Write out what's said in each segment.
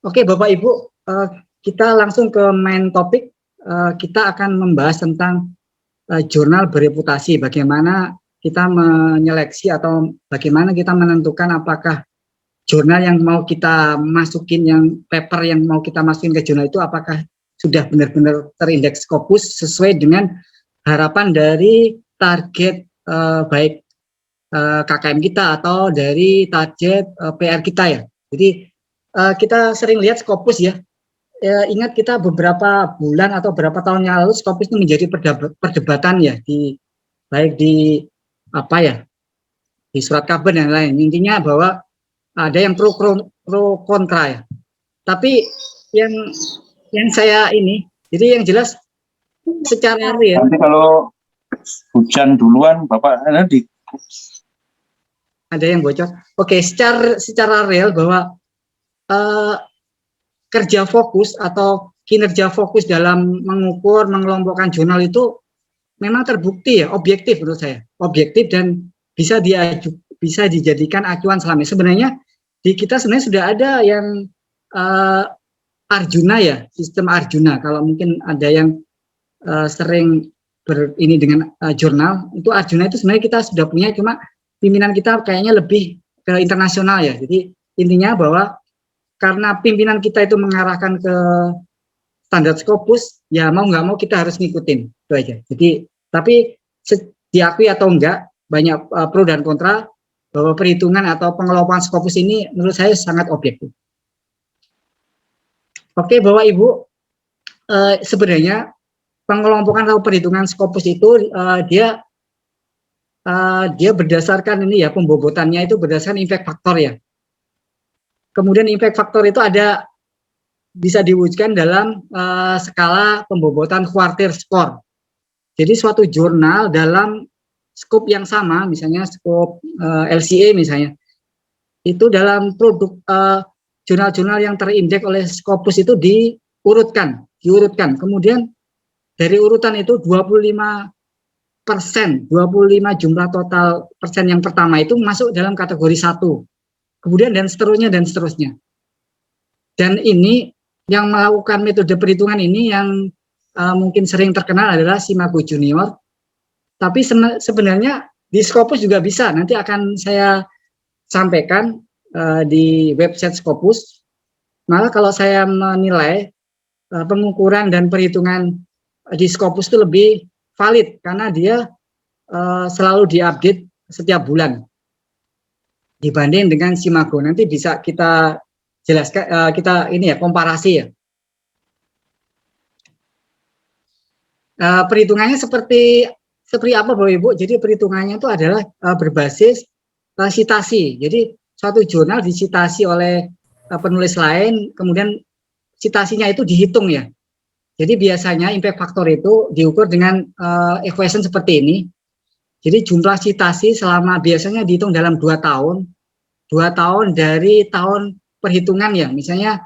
Oke, Bapak Ibu, kita langsung ke main topik. Kita akan membahas tentang jurnal bereputasi. Bagaimana kita menyeleksi atau bagaimana kita menentukan apakah jurnal yang mau kita masukin, yang paper yang mau kita masukin ke jurnal itu apakah sudah benar-benar terindeks Scopus sesuai dengan harapan dari target baik KKM kita atau dari target PR kita ya. Jadi kita sering lihat Scopus ya. Ingat kita beberapa bulan atau beberapa tahun yang lalu Scopus itu menjadi perdebatan ya baik di apa ya, di surat kabar dan lain. Intinya bahwa ada yang pro kontra ya. Tapi yang saya ini, jadi yang jelas secara real. Nanti kalau hujan duluan, Bapak ada yang bocor. Oke, secara real bahwa kerja fokus atau kinerja fokus dalam mengukur, mengelompokkan jurnal itu memang terbukti ya, objektif menurut saya, objektif dan bisa dijadikan acuan selama ini. Sebenarnya di kita sebenarnya sudah ada yang Arjuna ya, sistem Arjuna. Kalau mungkin ada yang sering ini dengan jurnal, itu Arjuna itu sebenarnya kita sudah punya, cuma pimpinan kita kayaknya lebih ke internasional ya. Jadi intinya bahwa karena pimpinan kita itu mengarahkan ke standar Scopus, ya mau nggak mau kita harus ngikutin, itu aja. Jadi tapi diakui atau enggak, banyak pro dan kontra bahwa perhitungan atau pengelompokan Scopus ini menurut saya sangat objektif. Oke, Bapak Ibu, sebenarnya pengelompokan atau perhitungan Scopus itu dia berdasarkan ini ya, pembobotannya itu berdasarkan impact factor ya. Kemudian impact factor itu bisa diwujudkan dalam skala pembobotan quartile score. Jadi suatu jurnal dalam skop yang sama, misalnya skop LCA misalnya, itu dalam produk jurnal-jurnal yang terindeks oleh Scopus itu diurutkan. Kemudian dari urutan itu 25 jumlah total persen yang pertama itu masuk dalam kategori 1. Kemudian dan seterusnya. Dan ini yang melakukan metode perhitungan ini yang mungkin sering terkenal adalah Simago Junior. Tapi sebenarnya di Scopus juga bisa. Nanti akan saya sampaikan di website Scopus. Malah kalau saya menilai pengukuran dan perhitungan di Scopus itu lebih valid karena dia selalu diupdate setiap bulan dibanding dengan Simago. Nanti bisa kita jelaskan, kita ini ya, komparasi ya. Perhitungannya seperti apa Bapak Ibu? Jadi perhitungannya itu adalah berbasis citasi. Jadi suatu jurnal dicitasi oleh penulis lain, kemudian citasinya itu dihitung ya. Jadi biasanya impact factor itu diukur dengan equation seperti ini. Jadi jumlah citasi selama biasanya dihitung dalam 2 tahun. 2 tahun dari tahun perhitungan ya. Misalnya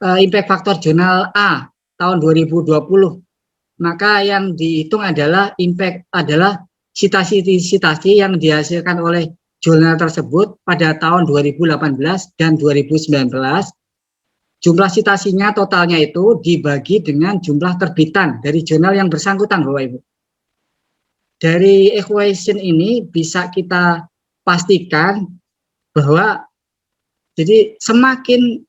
impact factor jurnal A tahun 2020. Maka yang dihitung adalah citasi yang dihasilkan oleh jurnal tersebut pada tahun 2018 dan 2019. Jumlah citasinya totalnya itu dibagi dengan jumlah terbitan dari jurnal yang bersangkutan, Bapak Ibu. Dari equation ini bisa kita pastikan bahwa jadi semakin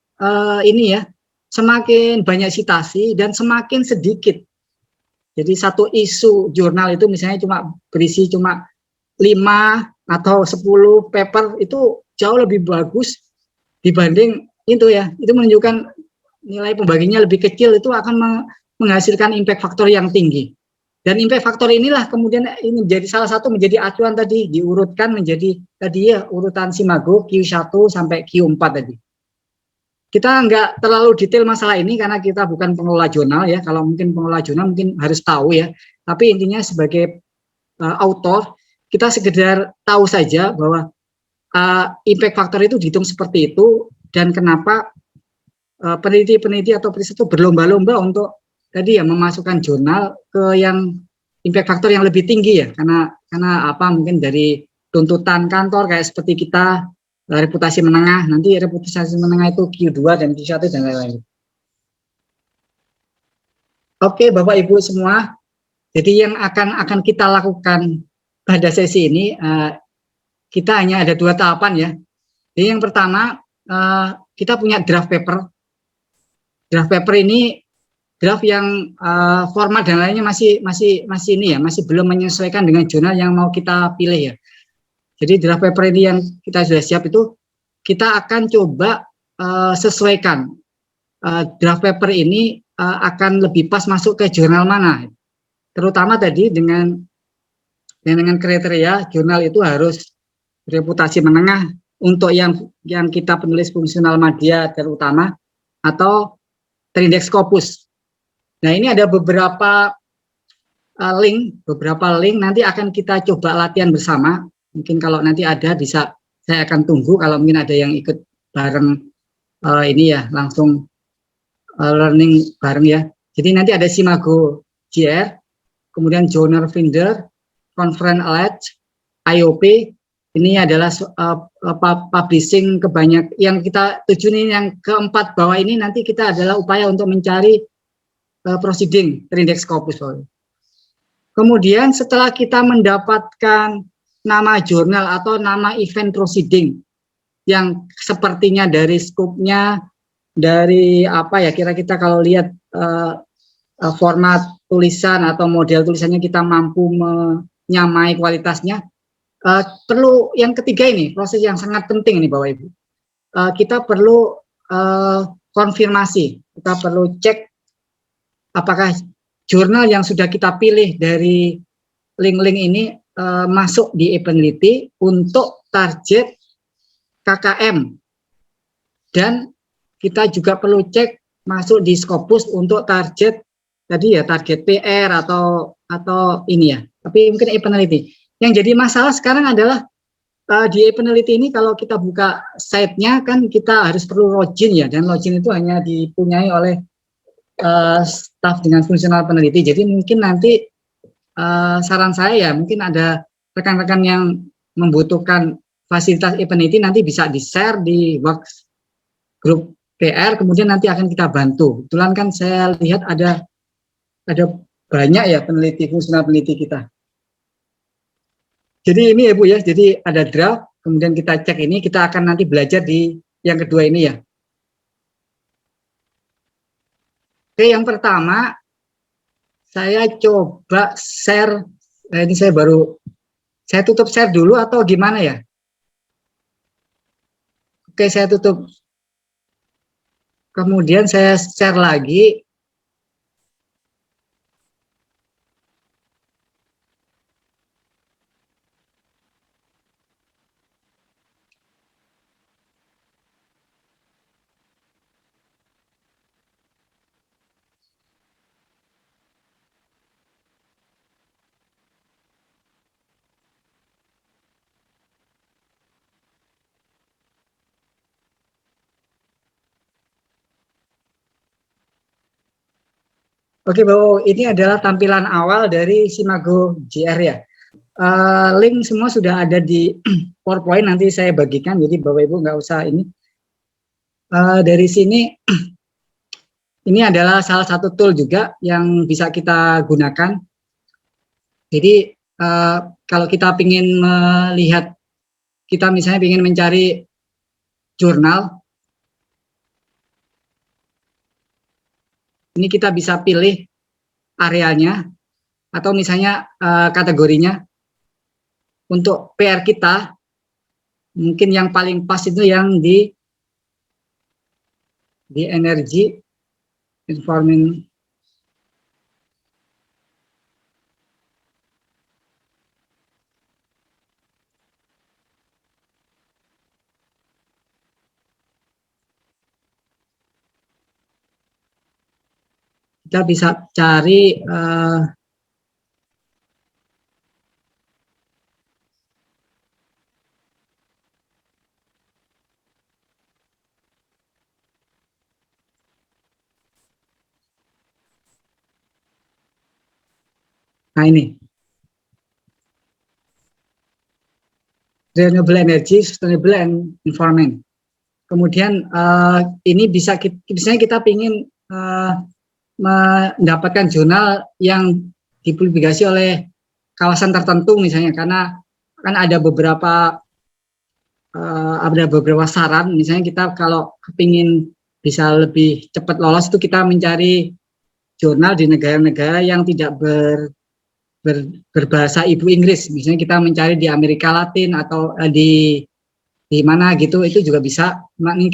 semakin banyak citasi dan semakin sedikit. Jadi satu isu jurnal itu misalnya berisi 5 atau 10 paper itu jauh lebih bagus dibanding itu ya. Itu menunjukkan nilai pembaginya lebih kecil, itu akan menghasilkan impact factor yang tinggi. Dan impact factor inilah kemudian ini menjadi salah satu menjadi acuan tadi, diurutkan menjadi tadi ya urutan Simago Q1 sampai Q4 tadi. Kita nggak terlalu detail masalah ini karena kita bukan pengelola jurnal ya. Kalau mungkin pengelola jurnal mungkin harus tahu ya. Tapi intinya sebagai author kita sekedar tahu saja bahwa impact factor itu dihitung seperti itu dan kenapa peneliti-peneliti atau riset itu berlomba-lomba untuk tadi ya memasukkan jurnal ke yang impact factor yang lebih tinggi ya, karena apa mungkin dari tuntutan kantor kayak seperti kita reputasi menengah, nanti reputasi menengah itu Q2 dan Q1 dan lain-lain. Oke, Bapak Ibu semua, jadi yang akan kita lakukan pada sesi ini, kita hanya ada 2 tahapan ya. Jadi yang pertama, kita punya draft paper. Draft paper ini draft yang format dan lainnya masih ini ya, masih belum menyesuaikan dengan jurnal yang mau kita pilih ya. Jadi draft paper ini yang kita sudah siap itu, kita akan coba sesuaikan draft paper ini akan lebih pas masuk ke jurnal mana. Terutama tadi dengan kriteria jurnal itu harus reputasi menengah untuk yang kita penulis fungsional media terutama atau terindeks Scopus. Nah, ini ada beberapa link nanti akan kita coba latihan bersama. Mungkin kalau nanti ada bisa saya akan tunggu kalau mungkin ada yang ikut bareng ini ya, langsung learning bareng ya. Jadi nanti ada Simago JR, kemudian Journal Finder, Conference Alert, IOP. Ini adalah publishing kebanyak yang kita tuju ini yang keempat bawah ini nanti kita adalah upaya untuk mencari proceeding terindeks Scopus. Kemudian setelah kita mendapatkan nama jurnal atau nama event proceeding yang sepertinya dari skupnya, dari apa ya, kira kita kalau lihat format tulisan atau model tulisannya kita mampu menyamai kualitasnya. Perlu yang ketiga ini, proses yang sangat penting ini Bapak Ibu. Kita perlu konfirmasi, kita perlu cek apakah jurnal yang sudah kita pilih dari link-link ini masuk di Epenality untuk target KKM. Dan kita juga perlu cek masuk di Scopus untuk target tadi ya, target PR atau ini ya. Tapi mungkin Epenality. Yang jadi masalah sekarang adalah di Epenality ini kalau kita buka site-nya kan kita harus perlu login ya, dan login itu hanya dipunyai oleh staf dengan fungsional peneliti. Jadi mungkin nanti saran saya ya, mungkin ada rekan-rekan yang membutuhkan fasilitas Epenality nanti bisa di-share di works grup PR, kemudian nanti akan kita bantu. Kebetulan kan saya lihat ada banyak ya peneliti, fungsional peneliti kita. Jadi ini ya Bu ya, jadi ada draft, kemudian kita cek ini, kita akan nanti belajar di yang kedua ini ya. Oke, yang pertama, saya coba share, ini saya tutup share dulu atau gimana ya? Oke, saya tutup. Kemudian saya share lagi. Oke, Bu, ini adalah tampilan awal dari Simago JR ya. Link semua sudah ada di PowerPoint, nanti saya bagikan, jadi Bapak Ibu nggak usah ini. Dari sini, ini adalah salah satu tool juga yang bisa kita gunakan. Jadi kalau kita ingin melihat, kita misalnya ingin mencari jurnal, ini kita bisa pilih areanya atau misalnya kategorinya. Untuk PR kita, mungkin yang paling pas itu yang di energi informing. Kita bisa cari nah ini. renewable energy, sustainable environment. Kemudian ini misalnya kita ingin mendapatkan jurnal yang dipublikasi oleh kawasan tertentu misalnya, karena kan ada beberapa saran, misalnya kita kalau kepingin bisa lebih cepat lolos itu kita mencari jurnal di negara-negara yang tidak berbahasa ibu Inggris, misalnya kita mencari di Amerika Latin atau di mana gitu, itu juga bisa. Ini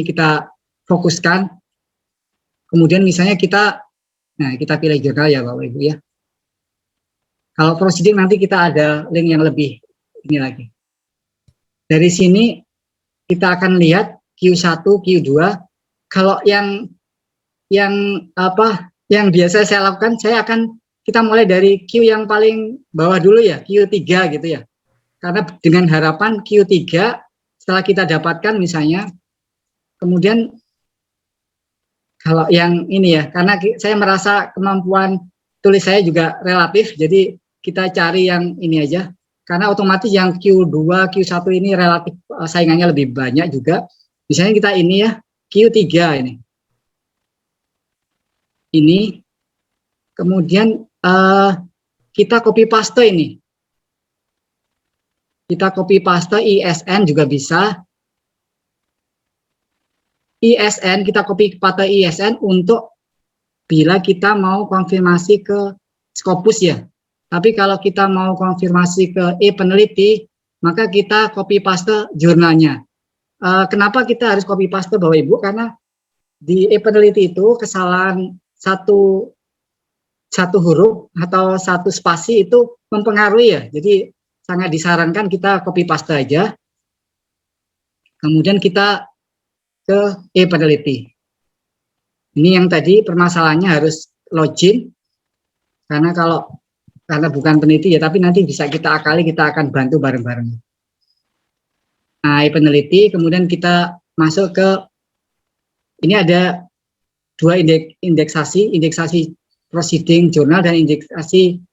kita fokuskan. Kemudian misalnya kita pilih jurnal ya Bapak Ibu ya. Kalau proceeding nanti kita ada link yang lebih ini lagi. Dari sini kita akan lihat Q1, Q2. Kalau yang biasa saya lakukan, kita mulai dari Q yang paling bawah dulu ya, Q3 gitu ya. Karena dengan harapan Q3 setelah kita dapatkan misalnya, kemudian kalau yang ini ya, karena saya merasa kemampuan tulis saya juga relatif, jadi kita cari yang ini aja. Karena otomatis yang Q2, Q1 ini relatif saingannya lebih banyak juga. Misalnya kita ini ya, Q3 ini. Ini, kemudian kita copy paste ini. Kita copy paste ISN juga bisa. ISN, kita copy paste ISN untuk bila kita mau konfirmasi ke Scopus ya. Tapi kalau kita mau konfirmasi ke e-peneliti, maka kita copy paste jurnalnya. Kenapa kita harus copy paste Bapak Ibu? Karena di e-peneliti itu kesalahan satu huruf atau satu spasi itu mempengaruhi ya. Jadi sangat disarankan kita copy paste aja. Kemudian kita ke e-peneliti. Ini yang tadi permasalahannya harus login. Karena bukan peneliti ya, tapi nanti bisa kita akali, kita akan bantu bareng-bareng. Nah, peneliti, kemudian kita masuk ke, ini ada dua indeksasi proceeding jurnal dan indeksasi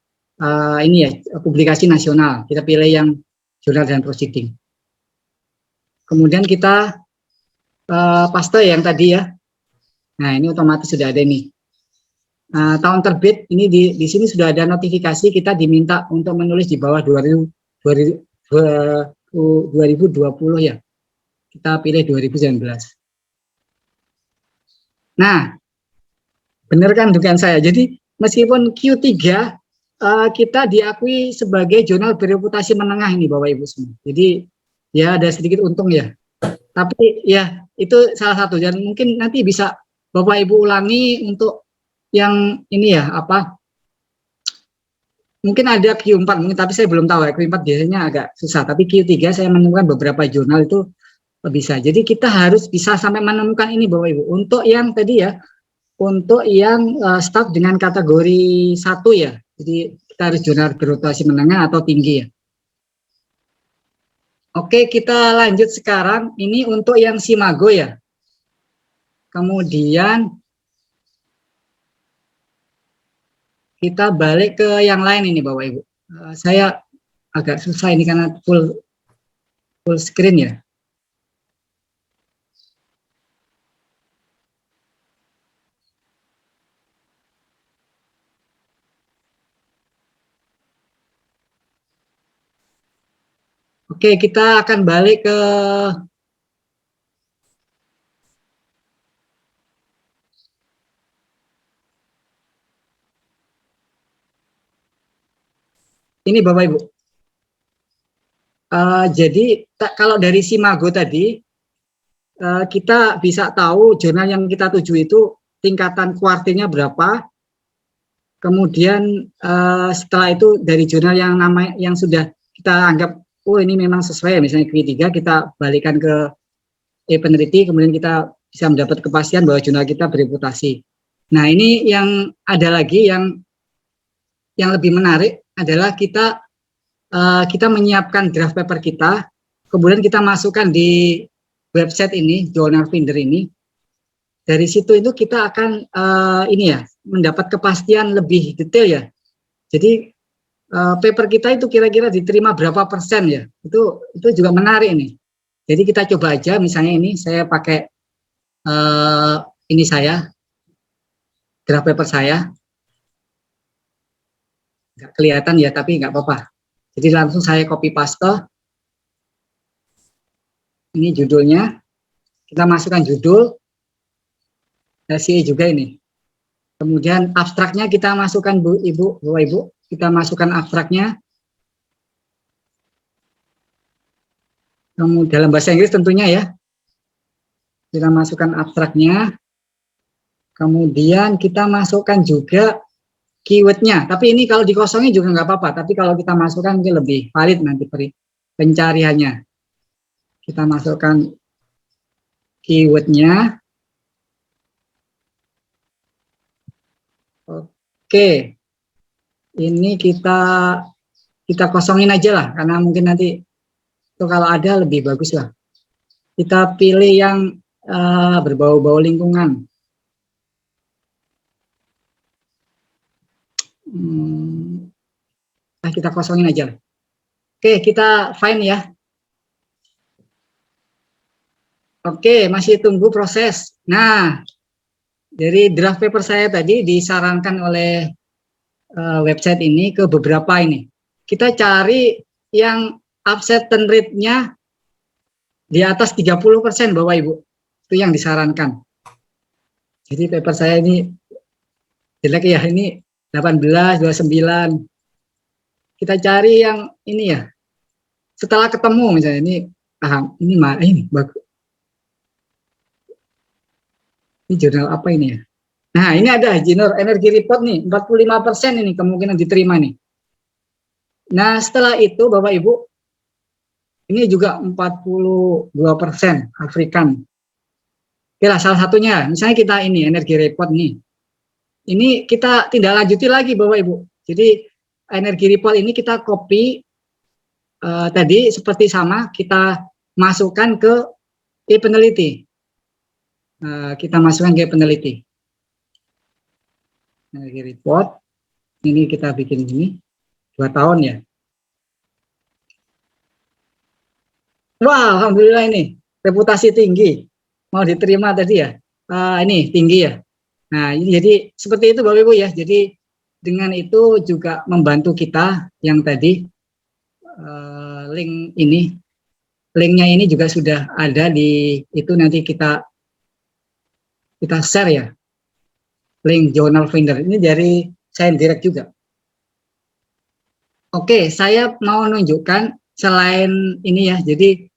publikasi nasional. Kita pilih yang jurnal dan proceeding. Kemudian kita paste yang tadi ya. Nah, ini otomatis sudah ada nih. Tahun terbit ini di sini sudah ada notifikasi kita diminta untuk menulis di bawah 2020 ya. Kita pilih 2019. Nah, benar kan dugaan saya. Jadi meskipun Q3 kita diakui sebagai jurnal bereputasi menengah ini Bapak Ibu semua. Jadi ya ada sedikit untung ya. Tapi ya itu salah satu, dan mungkin nanti bisa Bapak Ibu ulangi untuk yang ini ya, mungkin ada Q4 mungkin, tapi saya belum tahu ya, Q4 biasanya agak susah, tapi Q3 saya menemukan beberapa jurnal itu bisa. Jadi kita harus bisa sampai menemukan ini Bapak Ibu. Untuk yang tadi ya, untuk yang staf dengan kategori 1 ya, jadi kita harus jurnal berotasi menengah atau tinggi ya. Oke, kita lanjut sekarang, ini untuk yang Simago ya. Kemudian kita balik ke yang lain ini Bapak Ibu. Saya agak susah ini karena full screen ya. Oke, kita akan balik ke ini Bapak Ibu. Jadi kalau dari Simago tadi kita bisa tahu jurnal yang kita tuju itu tingkatan kuartilnya berapa. Kemudian setelah itu dari jurnal yang sudah kita anggap oh ini memang sesuai, misalnya Q3 kita balikan ke peneliti, kemudian kita bisa mendapat kepastian bahwa jurnal kita bereputasi. Nah, ini yang ada lagi yang lebih menarik adalah kita menyiapkan draft paper kita, kemudian kita masukkan di website ini, Journal Finder ini. Dari situ itu kita akan mendapat kepastian lebih detail ya. Jadi paper kita itu kira-kira diterima berapa persen ya? Itu juga menarik nih. Jadi kita coba aja, misalnya ini saya pakai ini saya draft paper saya, nggak kelihatan ya, tapi nggak apa-apa. Jadi langsung saya copy paste. Ini judulnya, kita masukkan judul, SEA juga ini. Kemudian abstraknya kita masukkan Bapak Ibu, kita masukkan abstraknya. Kemudian dalam bahasa Inggris tentunya ya. Kita masukkan abstraknya. Kemudian kita masukkan juga keywordnya. Tapi ini kalau dikosongin juga nggak apa-apa. Tapi kalau kita masukkan mungkin lebih valid nanti pencariannya. Kita masukkan keywordnya. Oke. Ini kita kosongin aja lah. Karena mungkin nanti itu kalau ada lebih bagus lah. Kita pilih yang berbau-bau lingkungan. Kita kosongin aja. Oke, kita find ya. Oke, masih tunggu proses. Nah, dari draft paper saya tadi disarankan oleh website ini ke beberapa ini. Kita cari yang acceptance rate-nya di atas 30%, Bapak Ibu. Itu yang disarankan. Jadi paper saya ini jelek ya, ini 18, 29. Kita cari yang ini ya. Setelah ketemu misalnya ini bagus. Ini jurnal apa ini ya? Nah, ini ada jurnal energi report nih, 45% ini kemungkinan diterima nih. Nah, setelah itu Bapak Ibu, ini juga 42% Afrikan. Kira salah satunya, misalnya kita ini energi report nih. Ini kita tindak lanjuti lagi Bapak Ibu. Jadi energi report ini kita copy tadi seperti sama, kita masukkan ke peneliti. Kita masukkan ke peneliti. Energi report, ini kita bikin ini 2 tahun ya. Wah, alhamdulillah ini reputasi tinggi, mau diterima tadi ya. Ini tinggi ya. Nah, ini jadi seperti itu Bapak Ibu ya. Jadi dengan itu juga membantu kita yang tadi linknya ini juga sudah ada di itu, nanti kita share ya, link Journal Finder ini dari Science Direct juga. Oke, saya mau menunjukkan selain ini ya, jadi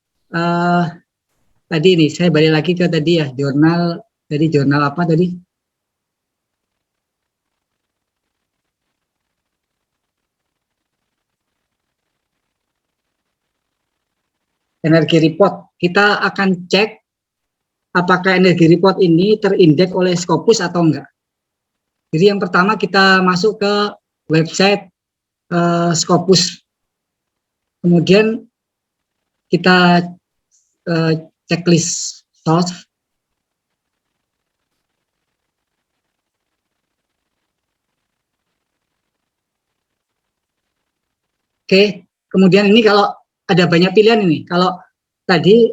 tadi ini saya balik lagi ke tadi ya, jurnal apa tadi? Energi report. Kita akan cek apakah energi report ini terindeks oleh Scopus atau enggak. Jadi yang pertama kita masuk ke website Scopus. Kemudian kita checklist source. Oke, kemudian ini kalau ada banyak pilihan ini. Kalau tadi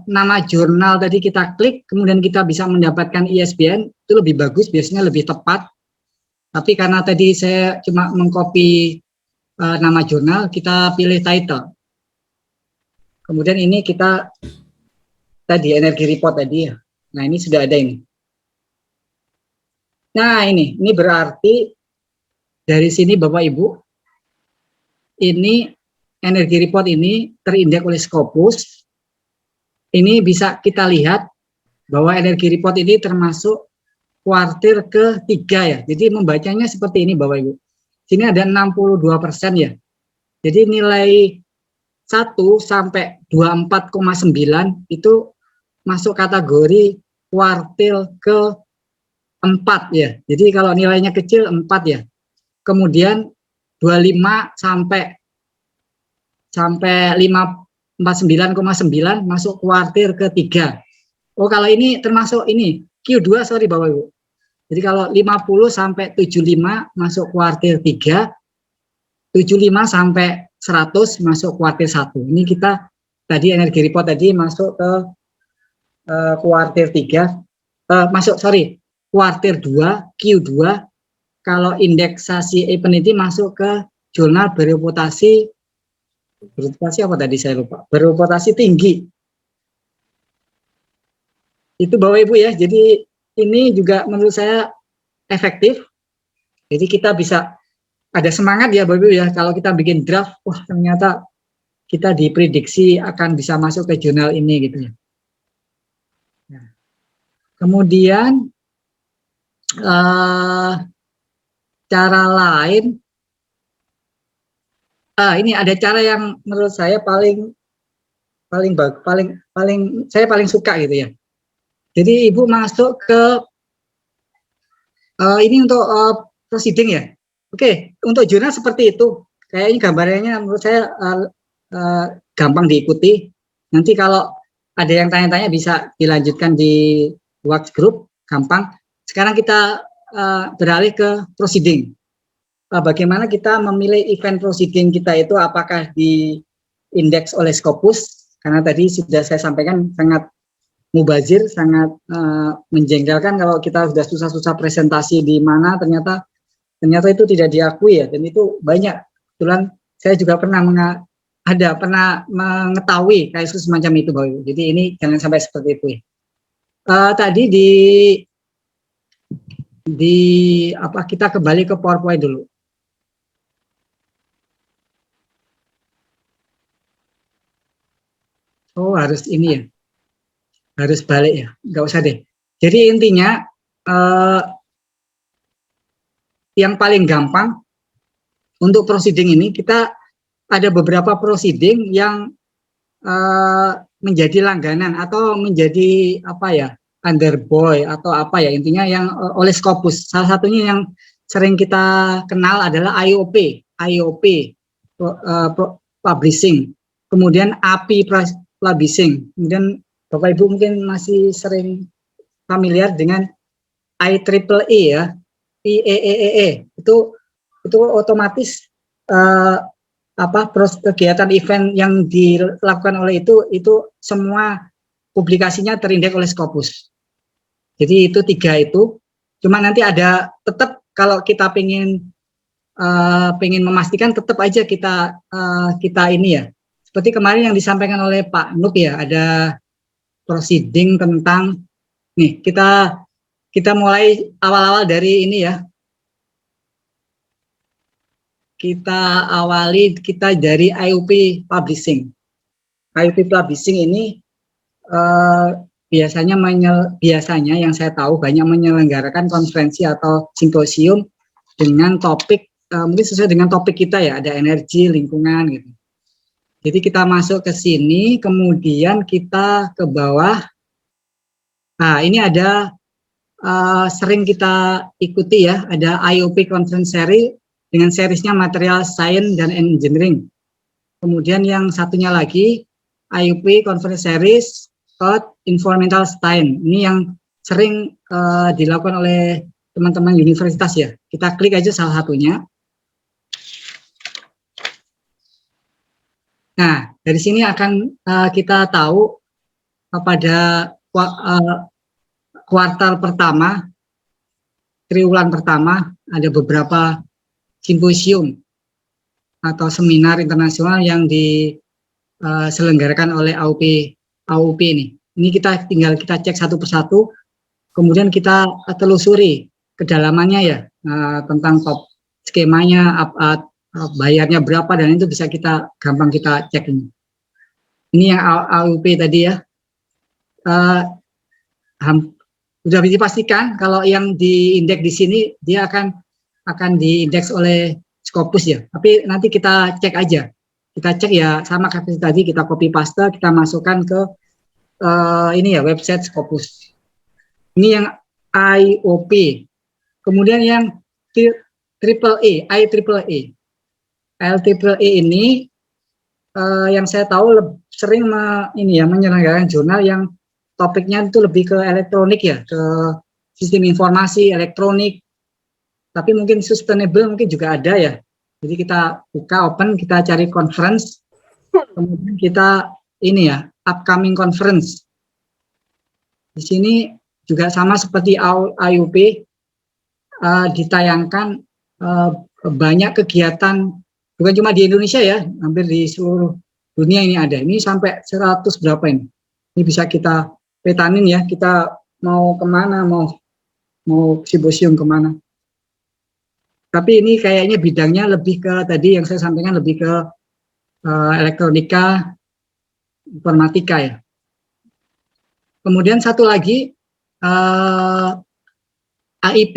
nama jurnal tadi kita klik, kemudian kita bisa mendapatkan ISBN, itu lebih bagus, biasanya lebih tepat. Tapi karena tadi saya cuma mengcopy nama jurnal, kita pilih title. Kemudian ini kita tadi energi report tadi ya. Nah, ini sudah ada ini. Nah, ini berarti dari sini Bapak Ibu, ini energi report ini terindeks oleh Scopus. Ini bisa kita lihat bahwa energi report ini termasuk kuartil ketiga ya. Jadi membacanya seperti ini Bapak Ibu. Sini ada 62% ya. Jadi nilai 1 sampai 24,9 itu masuk kategori kuartil ke-4 ya. Jadi kalau nilainya kecil 4 ya. Kemudian 25 sampai 49,9 masuk kuartil ketiga. Oh, kalau ini termasuk ini Q2, sorry Bapak Ibu. Jadi kalau 50 sampai 75 masuk kuartil 3. 75 sampai 100 masuk kuartil 1. Ini kita tadi energi report tadi masuk ke kuartil 3, kuartil 2, Q2. Kalau indeksasi Evenity masuk ke jurnal bereputasi apa tadi saya lupa, bereputasi tinggi. Itu Bapak Ibu ya, jadi ini juga menurut saya efektif. Jadi kita bisa ada semangat ya Bapak Ibu ya, kalau kita bikin draft, wah ternyata kita diprediksi akan bisa masuk ke jurnal ini gitu ya. Nah, kemudian cara lain, ini ada cara yang menurut saya paling suka gitu ya. Jadi Ibu masuk ke ini untuk proceeding ya. Oke, untuk jurnal seperti itu. Kayaknya gambarnya menurut saya gampang diikuti. Nanti kalau ada yang tanya-tanya bisa dilanjutkan di work group, gampang. Sekarang kita beralih ke proceeding. Bagaimana kita memilih event proceeding kita itu, apakah di indeks oleh Scopus, karena tadi sudah saya sampaikan sangat mubazir, sangat menjengkelkan kalau kita sudah susah-susah presentasi di mana ternyata itu tidak diakui ya, dan itu banyak. Kebetulan saya juga pernah mengetahui kasus semacam itu Bapak Ibu. Jadi ini jangan sampai seperti itu ya. Tadi kita kembali ke PowerPoint dulu. Oh, harus ini ya. Harus balik ya. Nggak usah deh. Jadi intinya yang paling gampang untuk proceeding ini, kita ada beberapa proceeding yang menjadi langganan atau menjadi apa ya, underboy atau apa ya, intinya yang oleh Scopus. Salah satunya yang sering kita kenal adalah IOP publishing, kemudian API publishing, kemudian Bapak Ibu mungkin masih sering familiar dengan IEEE ya, IEEE itu otomatis kegiatan event yang dilakukan oleh itu semua publikasinya terindeks oleh Scopus. Jadi itu 3 itu. Cuma nanti ada tetap kalau kita pengen memastikan, tetap aja kita ini ya. Seperti kemarin yang disampaikan oleh Pak Nuk ya, ada proceeding tentang nih, kita mulai awal-awal dari ini ya. Kita dari IOP publishing. IOP publishing ini biasanya yang saya tahu banyak menyelenggarakan konferensi atau simposium dengan topik mungkin sesuai dengan topik kita ya, ada energi, lingkungan gitu. Jadi kita masuk ke sini, kemudian kita ke bawah. Nah, ini ada sering kita ikuti ya, ada IOP Conference Series dengan seriesnya Material Science dan Engineering. Kemudian yang satunya lagi, IOP Conference Series Code Environmental Science. Ini yang sering dilakukan oleh teman-teman universitas ya. Kita klik aja salah satunya. Nah, dari sini akan kita tahu pada kuartal pertama, triwulan pertama, ada beberapa simposium atau seminar internasional yang diselenggarakan oleh AOP ini. Ini tinggal kita cek satu persatu, kemudian kita telusuri kedalamannya ya, tentang top skemanya, bayarnya berapa, dan itu bisa gampang kita cek ini. Ini yang AOP tadi ya. Sudah dipastikan kalau yang diindeks di sini dia akan diindeks oleh Scopus ya. Tapi nanti kita cek aja. Kita cek ya sama seperti tadi, kita copy paste, kita masukkan ke ini ya, website Scopus. Ini yang IOP. Kemudian yang IEEE. IEEE ini yang saya tahu sering menyelenggarakan jurnal yang topiknya itu lebih ke elektronik ya, ke sistem informasi elektronik. Tapi mungkin sustainable mungkin juga ada ya. Jadi kita buka open, kita cari conference, kemudian kita ini ya, upcoming conference. Di sini juga sama seperti IUP, ditayangkan banyak kegiatan, bukan cuma di Indonesia ya, hampir di seluruh dunia ini ada. Ini sampai 100 berapa ini. Ini bisa kita petanin ya, kita mau kemana, mau simposium kemana. Tapi ini kayaknya bidangnya lebih ke tadi yang saya sampaikan, lebih ke elektronika, informatika ya. Kemudian satu lagi AIP,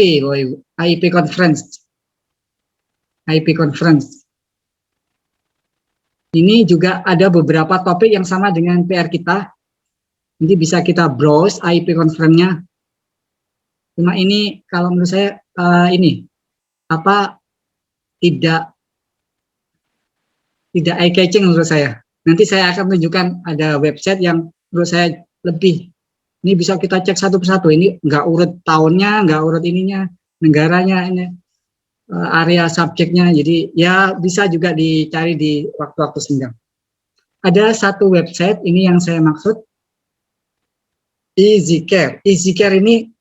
AIP conference. AIP conference. Ini juga ada beberapa topik yang sama dengan PR kita. Nanti bisa kita browse AIP conference-nya. Cuma ini kalau menurut saya ini tidak eye catching menurut saya. Nanti saya akan menunjukkan ada website yang menurut saya lebih. Ini bisa kita cek satu persatu. Ini nggak urut tahunnya, nggak urut ininya, negaranya, ini area subjeknya. Jadi ya bisa juga dicari di waktu-waktu senggang. Ada satu website ini yang saya maksud, EasyCare. EasyCare ini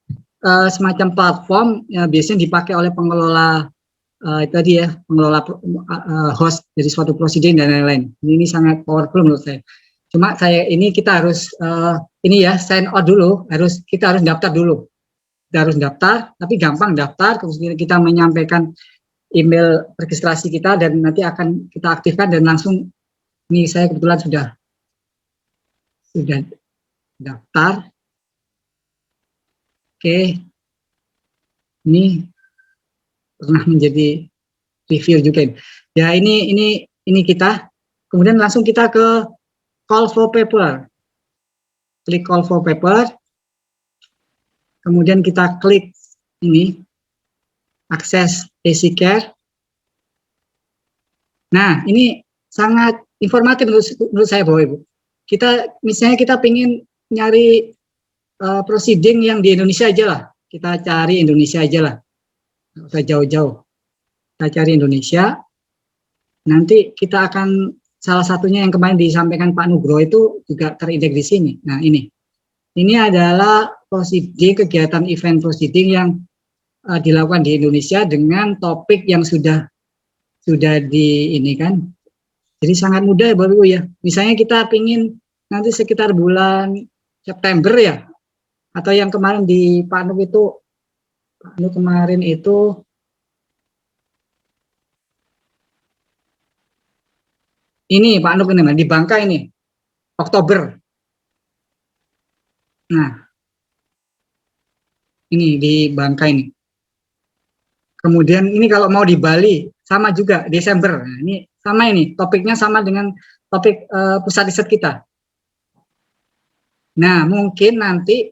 semacam platform yang biasanya dipakai oleh pengelola tadi ya, pengelola host dari suatu prosiding dan lain-lain. Ini sangat powerful menurut saya. Cuma kita harus ini ya, sign out dulu, kita harus daftar dulu. Kita harus daftar, tapi gampang daftar, kemudian kita menyampaikan email registrasi kita dan nanti akan kita aktifkan dan langsung ini saya kebetulan sudah daftar. Oke, ini pernah menjadi review juga. Ya ini kita. Kemudian langsung kita ke call for paper. Klik call for paper. Kemudian kita klik ini akses EasyCare. Nah ini sangat informatif menurut saya Bapak Ibu. Misalnya kita ingin nyari proceeding yang di Indonesia aja lah, kita cari Indonesia aja lah, nggak usah jauh-jauh, kita cari Indonesia, nanti kita akan salah satunya yang kemarin disampaikan Pak Nugroho itu juga terindeks di sini. Nah ini adalah proceeding, kegiatan event proceeding yang dilakukan di Indonesia dengan topik yang sudah di ini kan, jadi sangat mudah ya Bapak Ibu ya. Misalnya kita ingin nanti sekitar bulan September ya, atau yang kemarin di Pak Nuk kemarin itu ini Pak Nuk ini di Bangka ini Oktober. Nah ini di Bangka ini. Kemudian ini kalau mau di Bali sama juga Desember. Nah, ini sama, ini topiknya sama dengan topik pusat riset kita. Nah mungkin nanti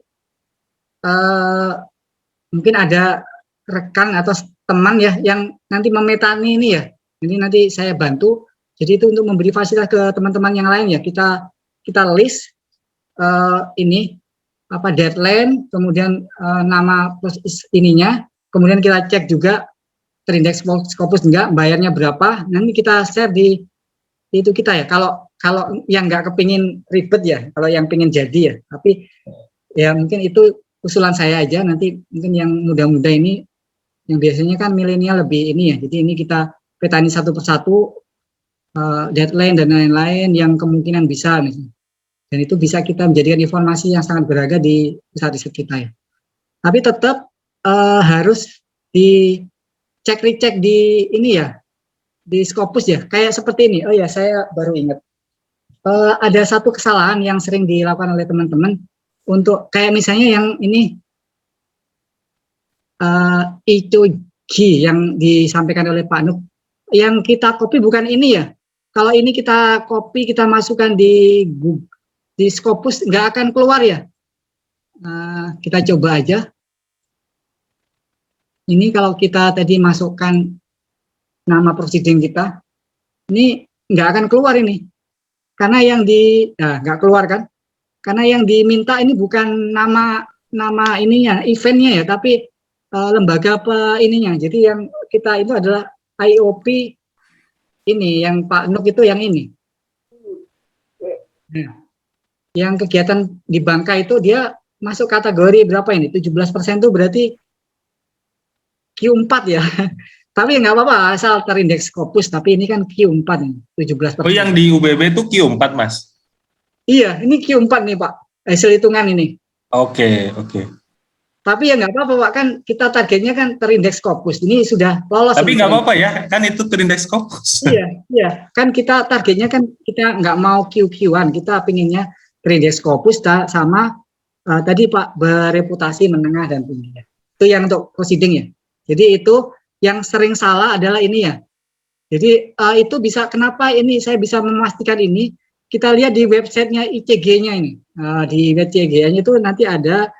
mungkin ada rekan atau teman ya yang nanti memetani ini ya. Jadi nanti saya bantu. Jadi itu untuk memberi fasilitas ke teman-teman yang lain ya. Kita list ini deadline, kemudian nama ininya, kemudian kita cek juga terindeks Scopus enggak, bayarnya berapa. Nanti kita share di itu kita ya. Kalau yang nggak kepingin ribet ya, kalau yang pingin jadi ya. Tapi ya mungkin itu usulan saya aja, nanti mungkin yang muda-muda ini, yang biasanya kan milenial lebih ini ya, jadi ini kita petani satu persatu, deadline dan lain-lain yang kemungkinan bisa, misalnya. Dan itu bisa kita menjadikan informasi yang sangat berharga di pusat riset kita ya. Tapi tetap harus dicek-recek di ini ya, di Scopus ya, kayak seperti ini. Oh ya, saya baru ingat. Ada satu kesalahan yang sering dilakukan oleh teman-teman, untuk kayak misalnya yang ini I2G yang disampaikan oleh Pak Nuk, yang kita copy bukan ini ya. Kalau ini kita copy, kita masukkan di Scopus, nggak akan keluar ya. Kita coba aja. Ini kalau kita tadi masukkan nama proceeding kita, ini nggak akan keluar ini. Karena yang nggak keluar kan. Karena yang diminta ini bukan nama ininya, eventnya ya, tapi lembaga ininya. Jadi yang kita itu adalah IOP ini yang Pak Nuk itu yang ini. Nah, yang kegiatan di Bangka itu dia masuk kategori berapa ini? 17% itu berarti Q4 ya. Tapi nggak apa-apa asal terindeks Scopus, tapi ini kan Q4 nih, Oh, 17%. yang di UBB itu Q4, Mas? Iya, ini Q4 nih Pak, hasil hitungan ini. Oke, oke. Tapi ya nggak apa-apa Pak, kan kita targetnya kan terindeks Scopus. Ini sudah lolos. Tapi ini nggak terindeks. apa-apa ya, kan itu terindeks Scopus. Iya, kan kita targetnya kan kita nggak mau QQ-an, kita pinginnya terindeks Scopus sama tadi Pak bereputasi menengah dan tinggi. Itu yang untuk proceeding ya. Jadi itu yang sering salah adalah ini ya. Jadi itu bisa kenapa ini saya bisa memastikan ini, kita lihat di websitenya ICG-nya ini. Di web ICG-nya itu nanti ada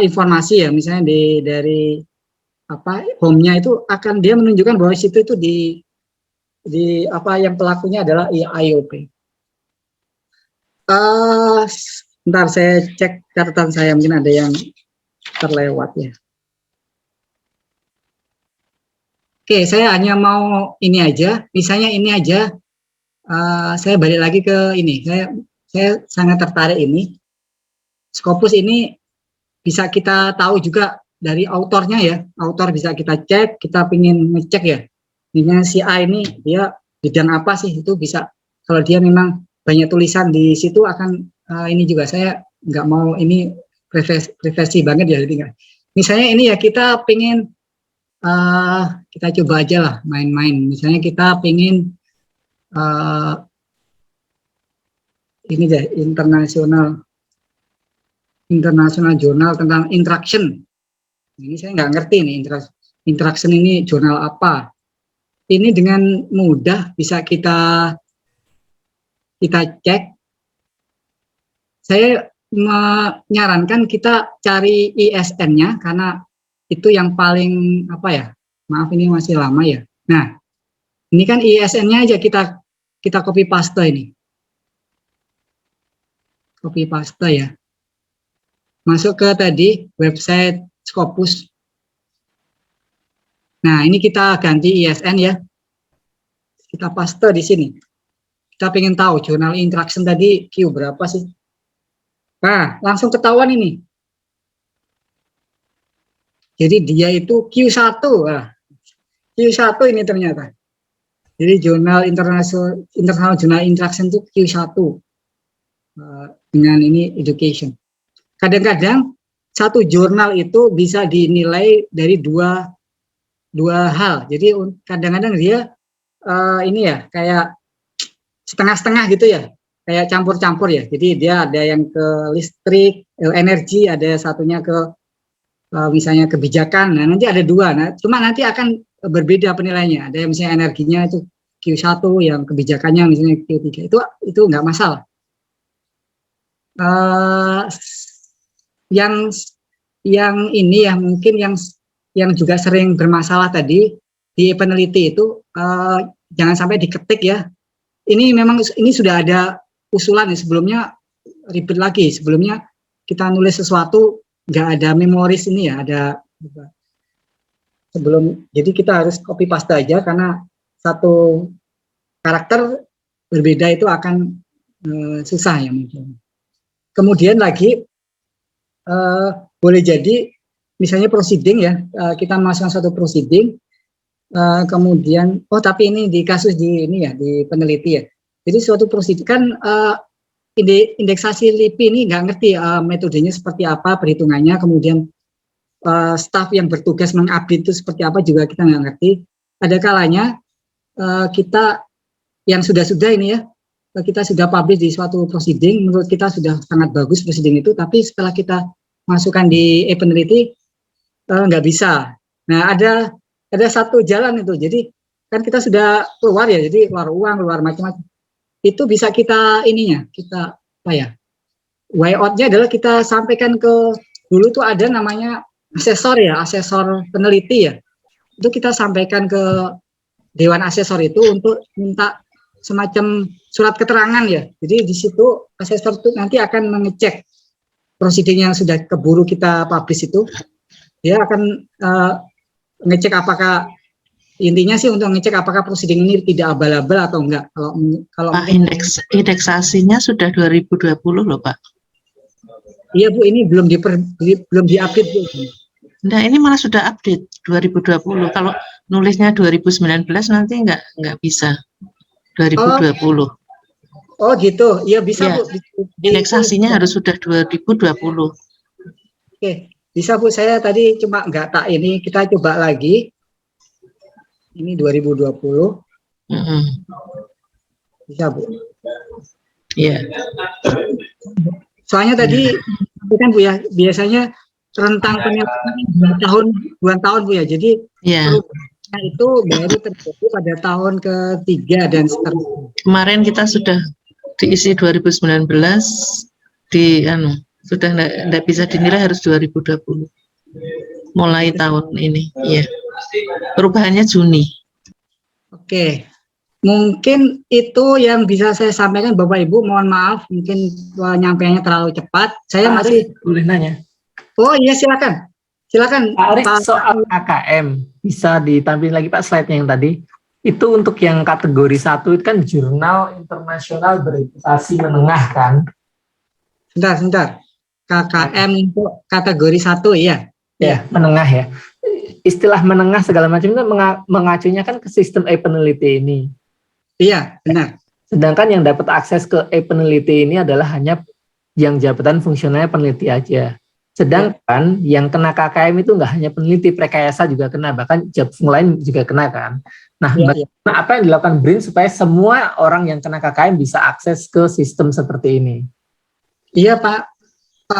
informasi ya, misalnya dari home-nya itu akan dia menunjukkan bahwa situ itu di yang pelakunya adalah IOP. Bentar saya cek catatan saya, mungkin ada yang terlewat ya. Oke, saya hanya mau ini aja, misalnya ini aja. Saya balik lagi ke ini. Saya sangat tertarik ini. Scopus ini bisa kita tahu juga dari autornya ya. Autor bisa kita cek, kita ingin ngecek ya. Misalnya si A ini dia bidang apa sih, itu bisa. Kalau dia memang banyak tulisan di situ akan ini juga saya nggak mau ini privasi banget ya. Jadi misalnya ini ya kita pengen kita coba aja lah main-main. Misalnya kita pengen ini deh internasional jurnal tentang interaction. Ini saya nggak ngerti nih interaction ini jurnal apa. Ini dengan mudah bisa kita cek. Saya menyarankan kita cari ISN-nya karena itu yang paling maaf ini masih lama ya. Nah, ini kan ISN-nya aja kita copy paste ini. Copy paste ya. Masuk ke tadi website Scopus. Nah, ini kita ganti ISN ya. Kita paste di sini. Kita pengen tahu jurnal interaction tadi Q berapa sih? Nah, langsung ketahuan ini. Jadi dia itu Q1. Nah, Q1 ini ternyata. Jadi jurnal internasional jurnal interaction itu Q1. Dengan ini education. Kadang-kadang satu jurnal itu bisa dinilai dari dua hal. Jadi kadang-kadang dia ini ya kayak setengah-setengah gitu ya. Kayak campur-campur ya. Jadi dia ada yang ke listrik, energi, ada satunya ke misalnya kebijakan. Nah, nanti ada dua. Nah, cuma nanti akan berbeda penilaiannya. Ada yang misalnya energinya itu Q1, yang kebijakannya misalnya Q3. Itu nggak masalah. Yang ini ya mungkin yang juga sering bermasalah tadi di peneliti itu jangan sampai diketik ya. Ini memang ini sudah ada usulan ya, sebelumnya ribet lagi. Sebelumnya kita nulis sesuatu nggak ada memoris ini ya, ada sebelum, jadi kita harus copy paste aja karena satu karakter berbeda itu akan susah ya mungkin. Kemudian lagi boleh jadi misalnya proceeding ya, kita masukkan satu proceeding, kemudian tapi ini di kasus di ini ya di peneliti ya. Jadi suatu proceeding kan indeksasi LIPI ini nggak ngerti metodenya seperti apa, perhitungannya, kemudian staf yang bertugas mengupdate itu seperti apa juga kita nggak ngerti. Ada kalanya kita yang sudah ini ya, kita sudah publish di suatu proceeding, menurut kita sudah sangat bagus proceeding itu, tapi setelah kita masukkan di peneliti nggak bisa. Nah ada satu jalan itu, jadi kan kita sudah keluar ya, jadi keluar uang, keluar macam-macam. Itu bisa kita kita way out-nya adalah kita sampaikan ke, dulu tuh ada namanya asesor ya, asesor peneliti ya, itu kita sampaikan ke dewan asesor itu untuk minta semacam surat keterangan ya. Jadi di situ asesor itu nanti akan mengecek prosedur yang sudah keburu kita publish itu, dia akan ngecek apakah Intinya sih untuk ngecek apakah proceeding ini tidak abal-abal atau enggak. Kalau Pak, indeksasinya sudah 2020 loh Pak. Iya Bu, ini belum diupdate Bu. Nah, ini malah sudah update 2020. Kalau nulisnya 2019 nanti nggak bisa 2020. Oh gitu, iya bisa Ya, Bu. indeksasinya harus sudah 2020. Oke, bisa Bu. Saya tadi cuma nggak tak ini. Kita coba lagi. Ini 2020. Bisa Bu. Iya. Soalnya tadi kan Bu ya, biasanya rentang penyelesaian 2 tahun Bu ya. Jadi perubahannya itu baru terjadi pada tahun ketiga dan seterusnya. Kemarin kita sudah diisi 2019 sudah enggak bisa dinilai, harus 2020. Mulai tahun ini, iya. Perubahannya Juni. Oke. Mungkin itu yang bisa saya sampaikan Bapak Ibu, mohon maaf mungkin penyampaiannya terlalu cepat. Saya masih boleh nanya. Oh iya silakan. Silakan Pak Arif, soal KKM bisa ditampilkan lagi Pak slide-nya yang tadi. Itu untuk yang kategori 1 itu kan jurnal internasional bereputasi menengah kan? Sebentar. KKM untuk kategori 1 ya. Ya, menengah ya. Istilah menengah segala macam itu mengacunya kan ke sistem e-peneliti ini. Iya, benar. Sedangkan yang dapat akses ke e-peneliti ini adalah hanya yang jabatan fungsionalnya peneliti aja. Sedangkan yang kena KKM itu nggak hanya peneliti, prekayasa juga kena, bahkan job lain juga kena kan. Nah, apa yang dilakukan BRIN supaya semua orang yang kena KKM bisa akses ke sistem seperti ini? Iya Pak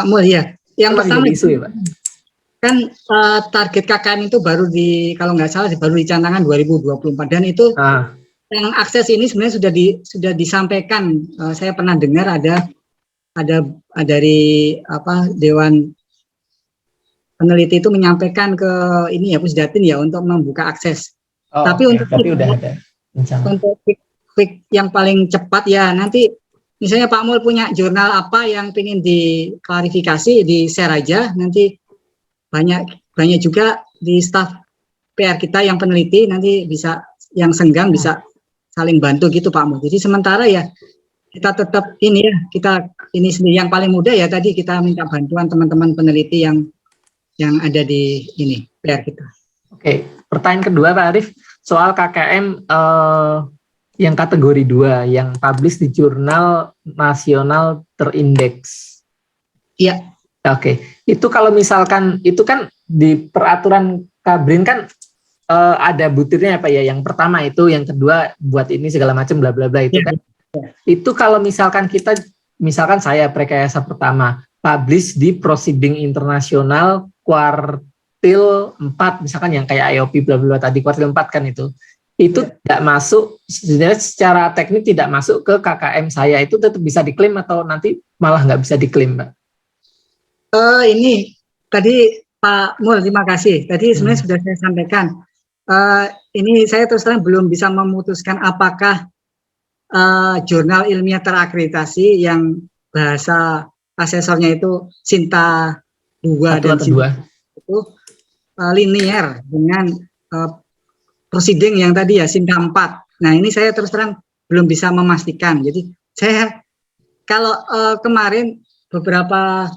Mul ya. Yang pertama isu ya Pak? Kan target KKM itu baru kalau nggak salah baru dicanangkan 2024 dan itu yang akses ini sebenarnya sudah disampaikan. Saya pernah dengar ada dari Dewan Peneliti itu menyampaikan ke ini ya Pusdatin ya untuk membuka akses. Tapi udah ada. Untuk quick yang paling cepat ya nanti misalnya Pak Mul punya jurnal apa yang ingin diklarifikasi, di share aja, nanti banyak juga di staf PR kita yang peneliti, nanti bisa yang senggang bisa saling bantu gitu Pak Mul. Jadi sementara ya kita tetap ini ya, ini sendiri yang paling mudah ya tadi kita minta bantuan teman-teman peneliti yang ada di ini PR kita. Oke, pertanyaan kedua Pak Arif, soal KKM yang kategori 2 yang publish di jurnal nasional terindeks. Iya. Oke, itu kalau misalkan itu kan di peraturan Kabrin kan ada butirnya apa ya? Yang pertama itu, yang kedua buat ini segala macam bla bla bla itu kan. Itu kalau misalkan misalkan saya prekayasa pertama publish di proceeding internasional kuartil 4 misalkan yang kayak IOP bla bla tadi kuartil 4 kan itu tidak masuk, sebenarnya secara teknik tidak masuk ke KKM saya, itu tetap bisa diklaim atau nanti malah nggak bisa diklaim Mbak? Ini tadi Pak Mul, terima kasih. Tadi sebenarnya sudah saya sampaikan. Ini saya terus terang belum bisa memutuskan apakah jurnal ilmiah terakreditasi yang bahasa asesornya itu Sinta 2 dan Sinta 2 itu linear dengan proceeding yang tadi ya Sinta 4. Nah ini saya terus terang belum bisa memastikan. Jadi saya kalau kemarin beberapa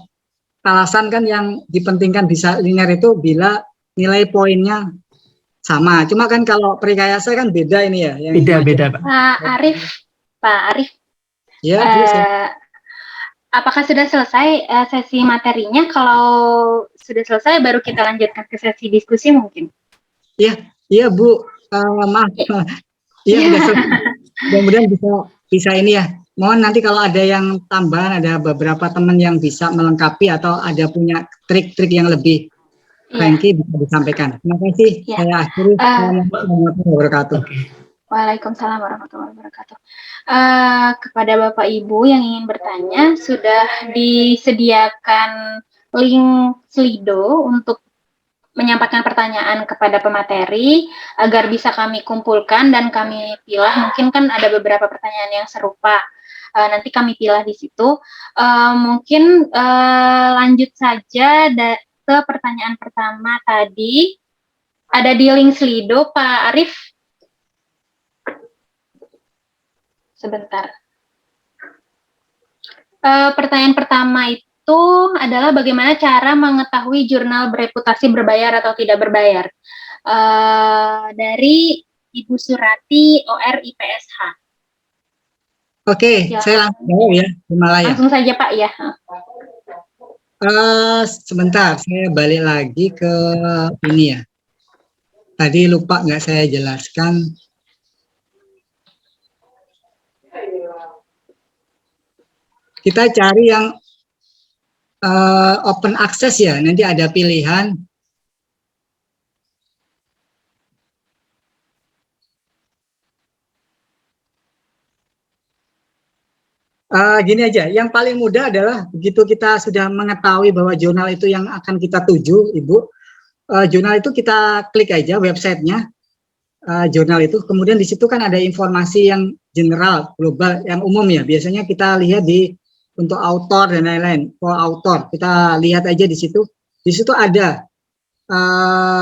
alasan kan yang dipentingkan bisa linear itu bila nilai poinnya sama. Cuma kan kalau prekayasa kan beda ini ya. Beda Pak. Pak Arif. Ya, apakah sudah selesai sesi materinya? Kalau sudah selesai baru kita lanjutkan ke sesi diskusi mungkin. Iya Bu. Maaf. Iya sudah selesai. Mudah-mudahan bisa ini ya. Mohon nanti kalau ada yang tambahan, ada beberapa teman yang bisa melengkapi atau ada punya trik-trik yang lebih Franky bisa disampaikan. Terima kasih. Saya akhiri. Assalamualaikum warahmatullahi wabarakatuh. Waalaikumsalam warahmatullahi wabarakatuh. Kepada Bapak Ibu yang ingin bertanya, sudah disediakan link Slido untuk menyampaikan pertanyaan kepada pemateri agar bisa kami kumpulkan dan kami pilah. Mungkin kan ada beberapa pertanyaan yang serupa. Nanti kami pilah di situ. Mungkin lanjut saja ke pertanyaan pertama tadi. Ada di link Slido, Pak Arif. Sebentar. Pertanyaan pertama itu adalah bagaimana cara mengetahui jurnal bereputasi berbayar atau tidak berbayar. Dari Ibu Surati, OR IPSH. Oke, Ya. saya langsung jawab ya, Himalaya. Langsung saja Pak ya. Sebentar, saya balik lagi ke ini ya. Tadi lupa nggak saya jelaskan. Kita cari yang open access ya, nanti ada pilihan. Gini aja, yang paling mudah adalah begitu kita sudah mengetahui bahwa jurnal itu yang akan kita tuju, Ibu, jurnal itu kita klik aja websitenya jurnal itu, kemudian di situ kan ada informasi yang general, global, yang umum ya. Biasanya kita lihat untuk author dan lain-lain, co-author, kita lihat aja di situ. Di situ ada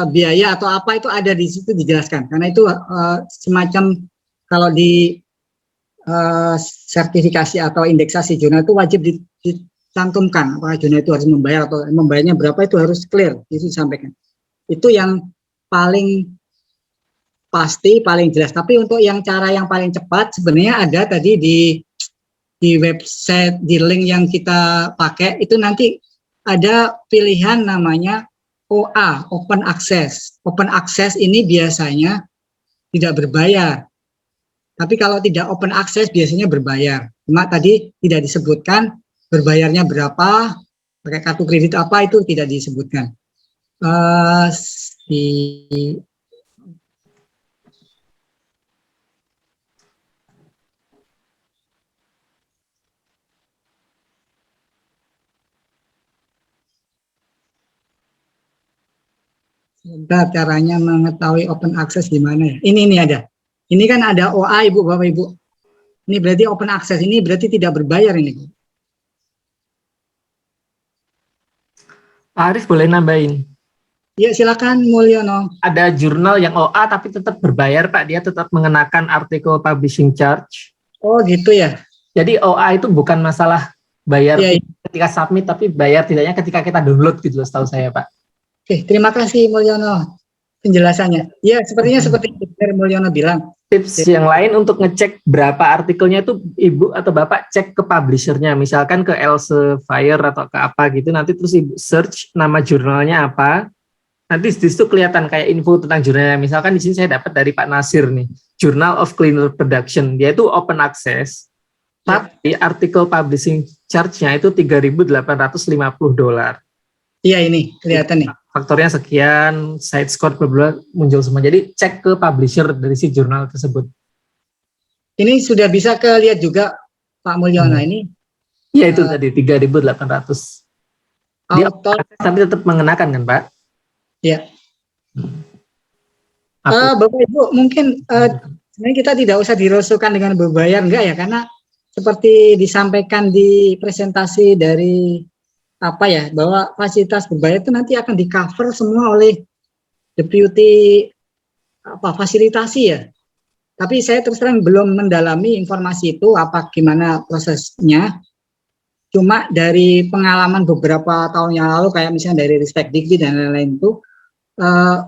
biaya atau apa itu ada di situ dijelaskan, karena itu semacam kalau di sertifikasi atau indeksasi jurnal itu wajib dicantumkan apakah jurnal itu harus membayar atau membayarnya berapa, itu harus clear, itu disampaikan. Itu yang paling pasti, paling jelas. Tapi untuk yang cara yang paling cepat sebenarnya ada tadi di website, di link yang kita pakai itu nanti ada pilihan namanya OA, Open Access. Open Access ini biasanya tidak berbayar. Tapi kalau tidak open access biasanya berbayar. Cuma tadi tidak disebutkan berbayarnya berapa, pakai kartu kredit apa itu tidak disebutkan. Sebentar, caranya mengetahui open access gimana ya? Ini ada. Ini kan ada OA, Ibu, Bapak, Ibu. Ini berarti open access, ini berarti tidak berbayar ini. Pak Arif boleh nambahin? Ya, silakan Mulyono. Ada jurnal yang OA tapi tetap berbayar, Pak. Dia tetap mengenakan artikel publishing charge. Oh, gitu ya. Jadi OA itu bukan masalah bayar Ya, ketika submit, tapi bayar tidaknya ketika kita download gitu, setahu saya, Pak. Oke, terima kasih Mulyono penjelasannya. Ya, sepertinya seperti yang Mulyono bilang. Tips yang lain untuk ngecek berapa artikelnya itu Ibu atau Bapak cek ke publishernya, misalkan ke Elsevier atau ke apa gitu, nanti terus Ibu search nama jurnalnya apa, nanti di situ kelihatan kayak info tentang jurnalnya. Misalkan di sini saya dapat dari Pak Nasir nih, Journal of Cleaner Production, dia itu open access, tapi artikel publishing charge-nya itu $3.850. Iya, ini kelihatan nih. Faktornya sekian, site score muncul semua. Jadi cek ke publisher dari si jurnal tersebut. Ini sudah bisa lihat juga Pak Mulyono ini. Iya itu tadi 3.800. Dia Author, tapi tetap mengenakan kan, Pak? ya. Bapak Ibu mungkin sebenarnya kita tidak usah dirusuhkan dengan berbayar, enggak ya, karena seperti disampaikan di presentasi dari bahwa fasilitas berbayar itu nanti akan di-cover semua oleh deputy fasilitasi ya. Tapi saya terus terang belum mendalami informasi itu gimana prosesnya. Cuma dari pengalaman beberapa tahun yang lalu kayak misalnya dari Ristekdikti dan lain-lain itu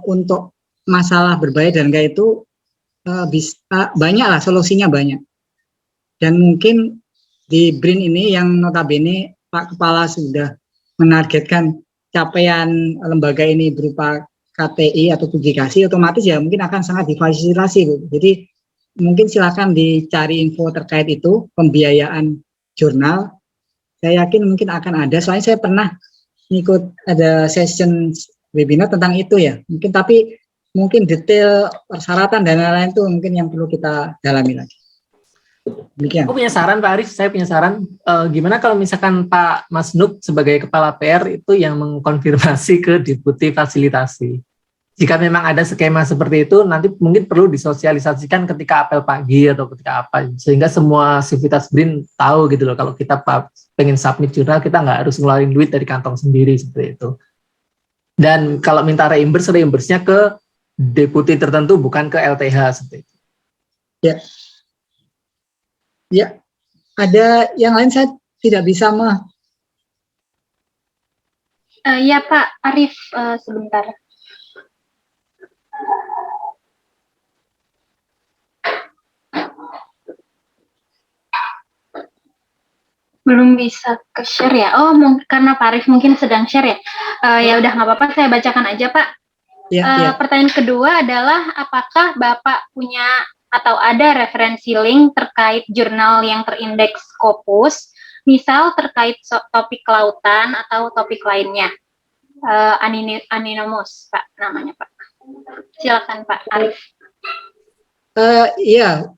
untuk masalah berbayar dan enggak itu bisa banyak lah, solusinya banyak. Dan mungkin di BRIN ini yang notabene Pak Kepala sudah menargetkan capaian lembaga ini berupa KTI atau publikasi, otomatis ya mungkin akan sangat difasilitasi, Bu. Jadi mungkin silakan dicari info terkait itu, pembiayaan jurnal. Saya yakin mungkin akan ada, soalnya saya pernah ikut ada session webinar tentang itu ya. Mungkin tapi mungkin detail persyaratan dan lain-lain itu mungkin yang perlu kita dalami lagi. Demikian. Aku punya saran Pak Arif, saya punya saran. Gimana kalau misalkan Pak Mas Nuk sebagai Kepala PR itu yang mengkonfirmasi ke Deputi Fasilitasi. Jika memang ada skema seperti itu, nanti mungkin perlu disosialisasikan ketika apel pagi atau ketika apa, sehingga semua sivitas BRIN tahu gitu loh, kalau kita pengen submit jurnal, kita nggak harus ngeluarin duit dari kantong sendiri, seperti itu. Dan kalau minta reimburse-nya ke deputi tertentu, bukan ke LTH seperti itu. Ya, ada yang lain saya tidak bisa Ya Pak Arif, sebentar. Belum bisa ke share ya? Oh, karena Pak Arif mungkin sedang share ya? Ya udah nggak apa-apa, saya bacakan aja Pak. ya. Pertanyaan kedua adalah apakah Bapak punya atau ada referensi link terkait jurnal yang terindeks Scopus, misal terkait topik kelautan atau topik lainnya? Anonymous Pak namanya Pak. Silakan Pak Arif. Iya,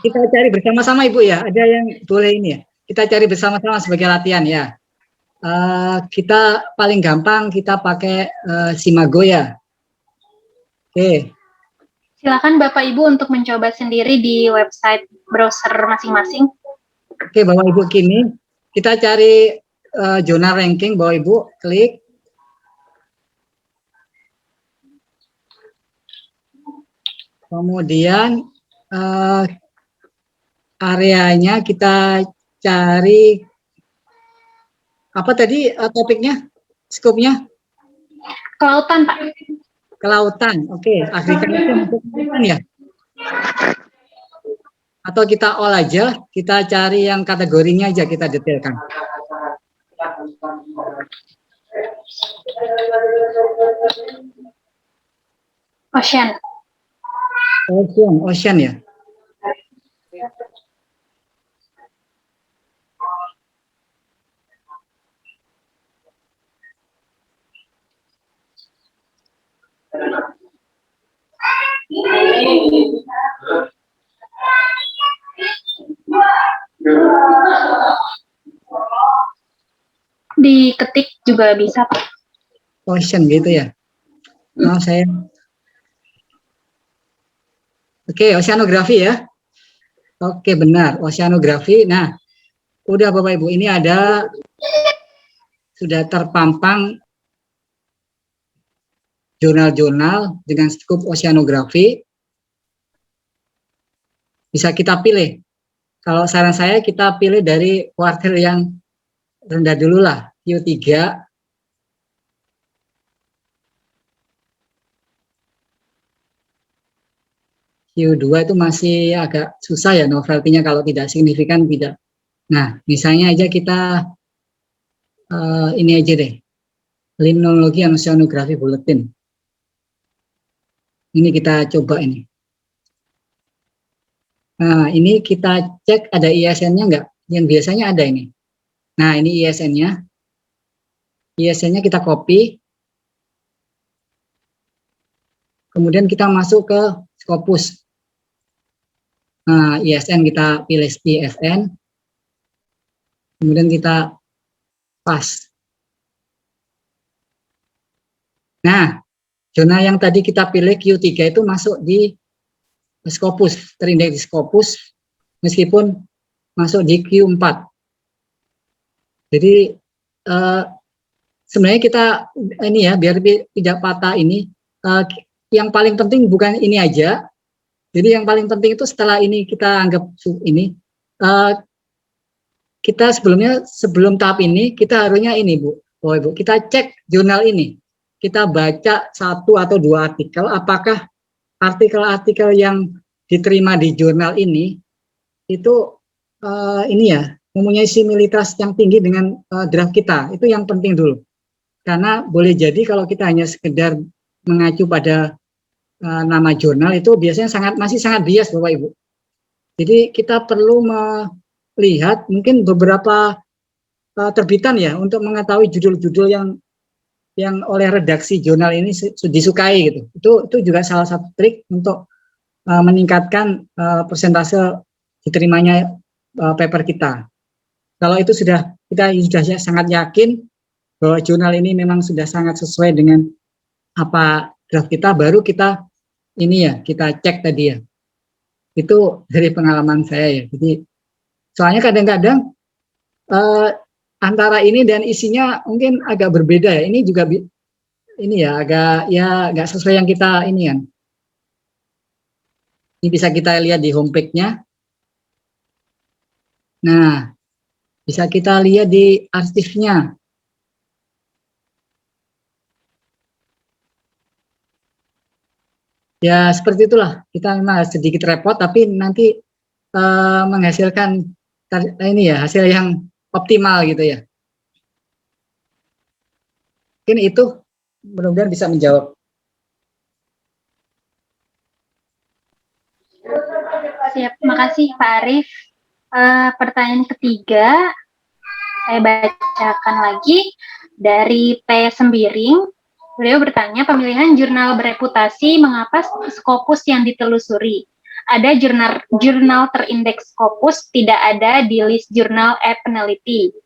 kita cari bersama-sama Ibu ya. Ada yang boleh ini ya. Kita cari bersama-sama sebagai latihan ya. Kita paling gampang kita pakai Simago ya. Oke. Silakan Bapak Ibu untuk mencoba sendiri di website browser masing-masing. Oke, Bapak Ibu, kini kita cari jurnal ranking. Bapak Ibu klik. Kemudian areanya kita cari apa tadi topiknya, skopnya? Kelautan Pak. Kelautan, oke. Agriculture untuk kelautan ya? Atau kita all aja, kita cari yang kategorinya aja kita detailkan. Ocean. Ocean ya? Diketik juga bisa Pak. Ocean gitu ya? Nah, saya. Oke, oceanografi ya? Oke, benar, oceanografi. Nah, udah Bapak Ibu, ini ada sudah terpampang jurnal-jurnal dengan skop oceanografi. Bisa kita pilih. Kalau saran saya kita pilih dari kuartil yang rendah dulu lah, Q3. Q2 itu masih agak susah ya novelty-nya, kalau tidak signifikan tidak. Nah, misalnya aja kita ini aja deh. Limnologi and Oceanography Bulletin. Ini kita coba ini. Nah, ini kita cek ada ISN-nya enggak? Yang biasanya ada ini. Nah, ini ISN-nya. ISN-nya kita copy. Kemudian kita masuk ke Scopus. Nah, ISN kita pilih ISN. Kemudian kita pas. Nah, zona yang tadi kita pilih Q3 itu masuk di Scopus, terindeks di Scopus, meskipun masuk di Q4. Jadi sebenarnya kita ini ya, biar tidak patah ini, yang paling penting bukan ini aja. Jadi yang paling penting itu setelah ini kita anggap ini, kita sebelum tahap ini kita harusnya ini Bu, Ibu, kita cek jurnal ini. Kita baca 1 atau 2 artikel, apakah artikel-artikel yang diterima di jurnal ini itu ini ya, mempunyai similaritas yang tinggi dengan draft kita. Itu yang penting dulu. Karena boleh jadi kalau kita hanya sekedar mengacu pada nama jurnal itu biasanya masih sangat bias Bapak Ibu. Jadi kita perlu melihat mungkin beberapa terbitan ya untuk mengetahui judul-judul yang oleh redaksi jurnal ini disukai gitu. Itu juga salah satu trik untuk meningkatkan persentase diterimanya paper kita. Kalau itu kita sudah sangat yakin bahwa jurnal ini memang sudah sangat sesuai dengan apa draft kita, baru kita ini ya kita cek tadi ya. Itu dari pengalaman saya ya. Jadi soalnya kadang-kadang antara ini dan isinya mungkin agak berbeda ya. Ini juga ini ya agak sesuai yang kita ini kan. Ini bisa kita lihat di homepage-nya. Nah, bisa kita lihat di arsipnya. Ya seperti itulah, kita memang sedikit repot tapi nanti menghasilkan ini ya hasil yang optimal gitu ya. Mungkin itu mudah-mudahan bisa menjawab. Siap, makasih Pak Arief. Pertanyaan ketiga, saya bacakan lagi dari P. Sembiring. Beliau bertanya, pemilihan jurnal bereputasi, mengapa Scopus yang ditelusuri? Ada jurnal terindeks Scopus, tidak ada di list jurnal peneliti.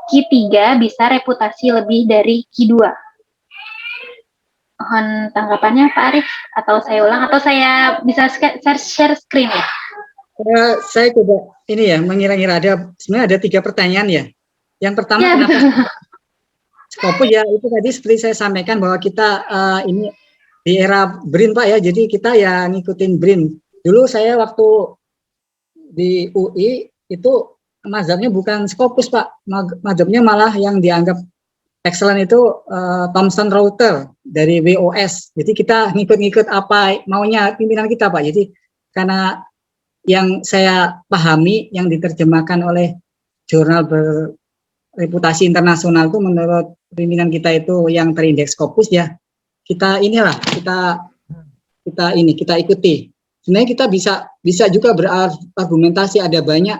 Q3 bisa reputasi lebih dari Q2. Mohon tanggapannya Pak Arief, atau saya ulang, atau saya bisa share screen ya? Saya coba ini ya, mengira-ngira sebenarnya ada 3 pertanyaan ya. Yang pertama, Ya, kenapa betul. Scopus ya itu tadi seperti saya sampaikan bahwa kita ini di era BRIN Pak ya, jadi kita ya ngikutin BRIN. Dulu saya waktu di UI itu mazhabnya bukan Scopus Pak, mazhabnya malah yang dianggap excellent itu Thomson Reuters dari WOS. Jadi kita ngikut-ngikut apa maunya pimpinan kita Pak. Jadi karena yang saya pahami yang diterjemahkan oleh jurnal bereputasi internasional itu menurut pimpinan kita itu yang terindeks Scopus ya, kita ikuti. Sebenarnya kita bisa juga berargumentasi, ada banyak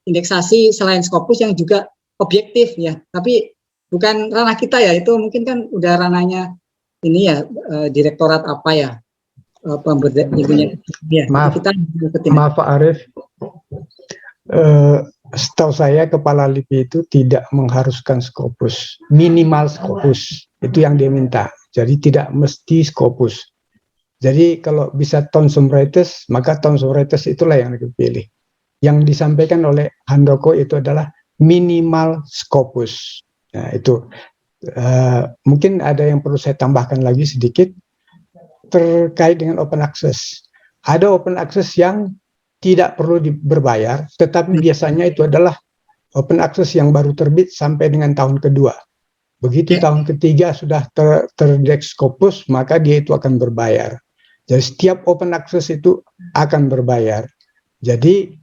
indeksasi selain Scopus yang juga objektif ya, tapi bukan ranah kita ya, itu mungkin kan udah ranahnya ini ya direktorat apa ya, pemberdayaan ya. Maaf Pak Arief, setahu saya kepala LIPI itu tidak mengharuskan Scopus, minimal Scopus itu yang dia minta. Jadi tidak mesti Scopus. Jadi kalau bisa Thomson Reuters, maka Thomson Reuters itulah yang dipilih. Yang disampaikan oleh Handoko itu adalah minimal Scopus. Nah itu mungkin ada yang perlu saya tambahkan lagi sedikit terkait dengan open access. Ada open access yang tidak perlu berbayar, tetapi biasanya itu adalah open access yang baru terbit sampai dengan tahun kedua. Begitu tahun ketiga sudah terindeks Scopus, maka dia itu akan berbayar. Jadi setiap open access itu akan berbayar. Jadi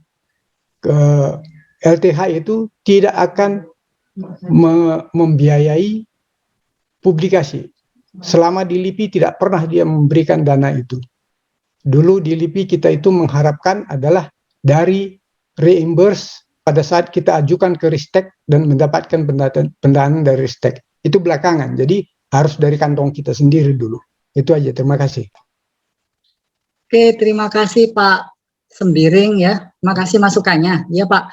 LTH itu tidak akan membiayai publikasi. Selama di LIPI tidak pernah dia memberikan dana itu. Dulu di LIPI kita itu mengharapkan adalah dari reimburse pada saat kita ajukan ke Ristek dan mendapatkan pendanaan dari Ristek. Itu belakangan, jadi harus dari kantong kita sendiri dulu. Itu aja, terima kasih. Oke, terima kasih Pak Sembiring ya, terima kasih masukannya. Ya Pak,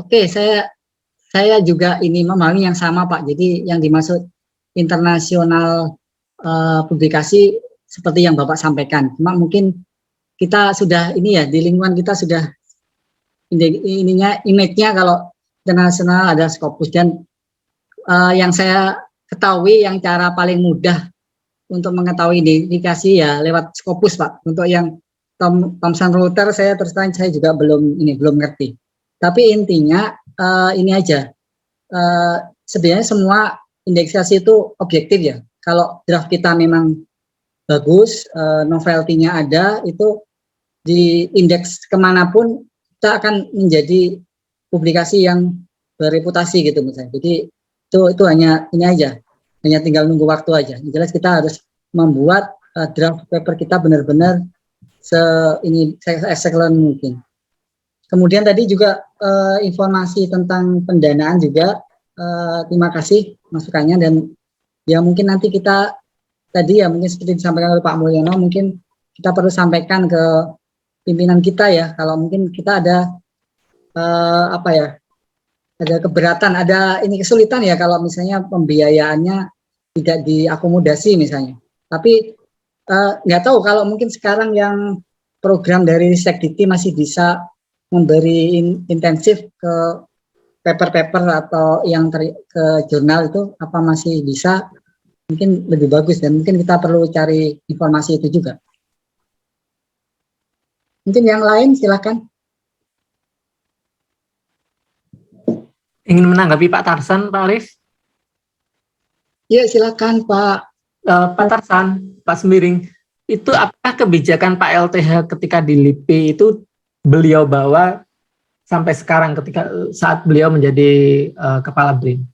oke saya juga ini memahami yang sama Pak, jadi yang dimaksud internasional publikasi seperti yang Bapak sampaikan. Cuma mungkin kita sudah ini ya, di lingkungan kita sudah image-nya kalau internasional ada Scopus, dan yang saya ketahui yang cara paling mudah untuk mengetahui identifikasi ya lewat Scopus Pak. Untuk yang Thomson Reuters saya terus terang saya juga belum ngerti. Tapi intinya ini aja, sebenarnya semua indeksasi itu objektif ya. Kalau draft kita memang bagus, novelty-nya ada, itu di indeks kemanapun kita akan menjadi publikasi yang bereputasi gitu misalnya. Jadi itu hanya ini aja, hanya tinggal nunggu waktu aja. Yang jelas kita harus membuat draft paper kita benar-benar excellent mungkin. Kemudian tadi juga informasi tentang pendanaan juga, terima kasih masukannya, dan ya mungkin nanti kita tadi ya mungkin seperti disampaikan oleh Pak Mulyono, mungkin kita perlu sampaikan ke pimpinan kita ya, kalau mungkin kita ada ada keberatan, ada ini kesulitan ya kalau misalnya pembiayaannya tidak diakomodasi misalnya. Tapi nggak tahu kalau mungkin sekarang yang program dari Ristek Dikti masih bisa memberi intensif ke paper-paper atau yang ke jurnal itu apa masih bisa, mungkin lebih bagus dan mungkin kita perlu cari informasi itu juga. Mungkin yang lain silakan. Ingin menanggapi Pak Tarsan, Pak Arif? Iya, silakan Pak. Pak Tarsan, Pak Sembiring, itu apakah kebijakan Pak LTH ketika di LIPI itu beliau bawa sampai sekarang ketika saat beliau menjadi kepala BRIN?